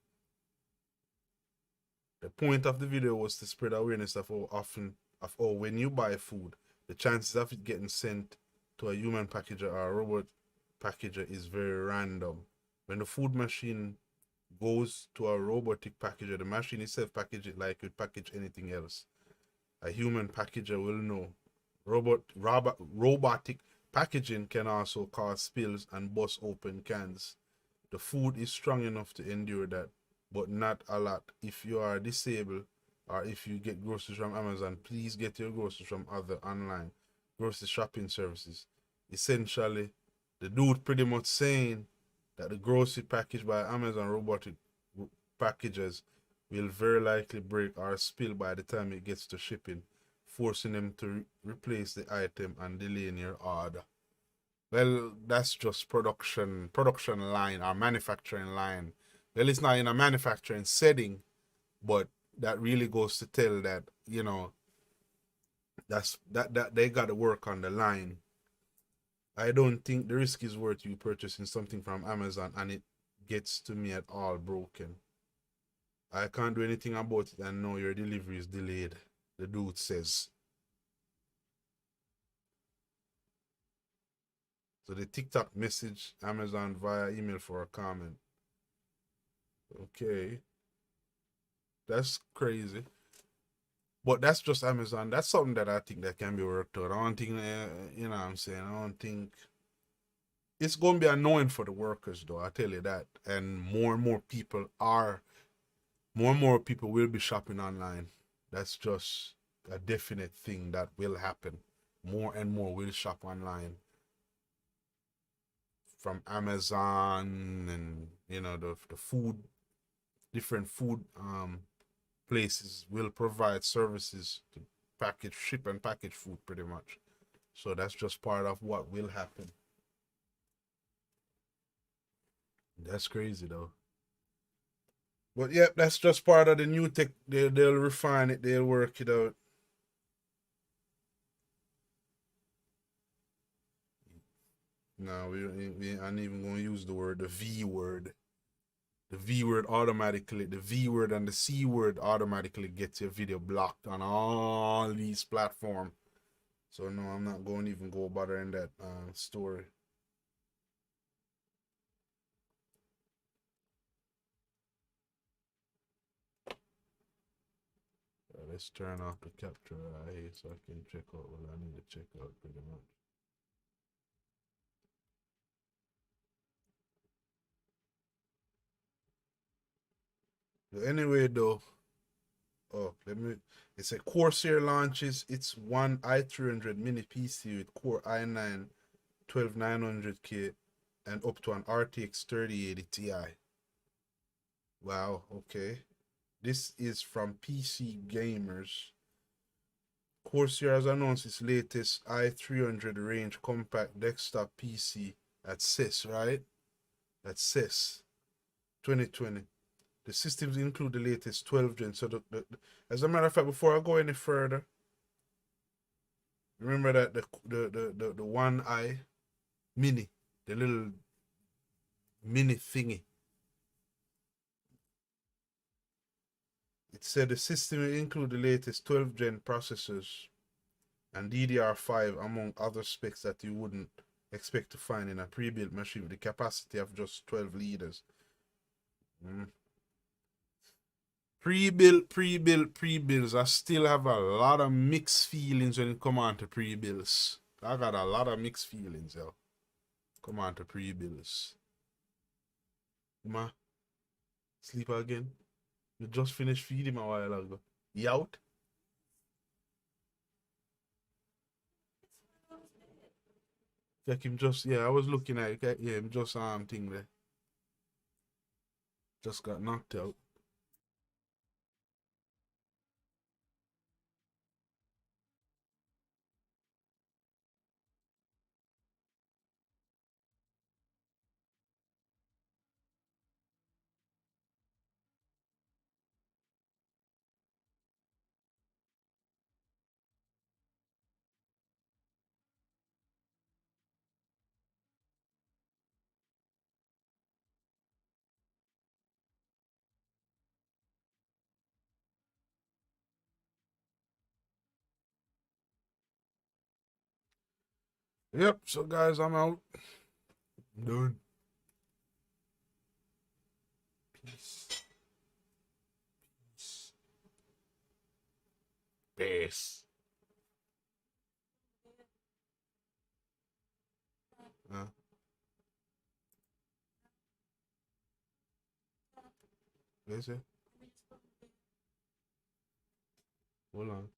The point of the video was to spread awareness of when you buy food, the chances of it getting sent to a human packager or a robot packager is very random. When the food machine goes to a robotic packager, the machine itself packages it like it package anything else. A human packager will know. Robotic packaging can also cause spills and bust open cans. The food is strong enough to endure that, but not a lot. If you are disabled or if you get groceries from Amazon, please get your groceries from other online grocery shopping services. Essentially, the dude pretty much saying that the grocery packaged by Amazon robotic packagers will very likely break or spill by the time it gets to shipping, forcing them to replace the item and delaying your order. Well, that's just production line or manufacturing line. Well, it's not in a manufacturing setting, but that really goes to tell that, that they got to work on the line. I don't think the risk is worth you purchasing something from Amazon and it gets to me at all broken. I can't do anything about it and know your delivery is delayed, the dude says. So the TikTok message Amazon via email for a comment. Okay. That's crazy. But that's just Amazon. That's something that I think that can be worked out. I don't think, you know what I'm saying? I don't think... It's going to be annoying for the workers, though. I tell you that. And more and more people will be shopping online. That's just a definite thing that will happen. More and more will shop online. From Amazon and, the food, different food places will provide services to ship and package food pretty much. So that's just part of what will happen. That's crazy though. But yeah, that's just part of the new tech. They'll refine it, they'll work it out. No, we aren't even going to use the V word. The V word automatically, the V word and the C word automatically gets your video blocked on all these platforms. So no, I'm not going to even go bother in that story. Let's turn off the capture right here so I can check out what I need to check out pretty much. Anyway, though, it's a Corsair launches its one i300 mini PC with Core i9 12900K and up to an RTX 3080 Ti. Wow, okay. This is from PC Gamers. Corsair has announced its latest i300 range compact desktop PC at CES, right? At CES 2020. The systems include the latest 12 gen. So, as a matter of fact, before I go any further, remember that the one i mini, the little mini thingy. It said the system will include the latest 12 gen processors and DDR5 among other specs that you wouldn't expect to find in a pre-built machine with the capacity of just 12 liters. Pre-builds. I still have a lot of mixed feelings when it come on to pre-builds. I got a lot of mixed feelings, yo. Come on to pre-builds. Ma, sleep again. You just finished feeding him a while ago. You out? Like him just, yeah, I was looking at it. Yeah, him just thing there. Just got knocked out. Yep, so guys, I'm out. Done. Peace. Peace. Huh? What is it? Hold on.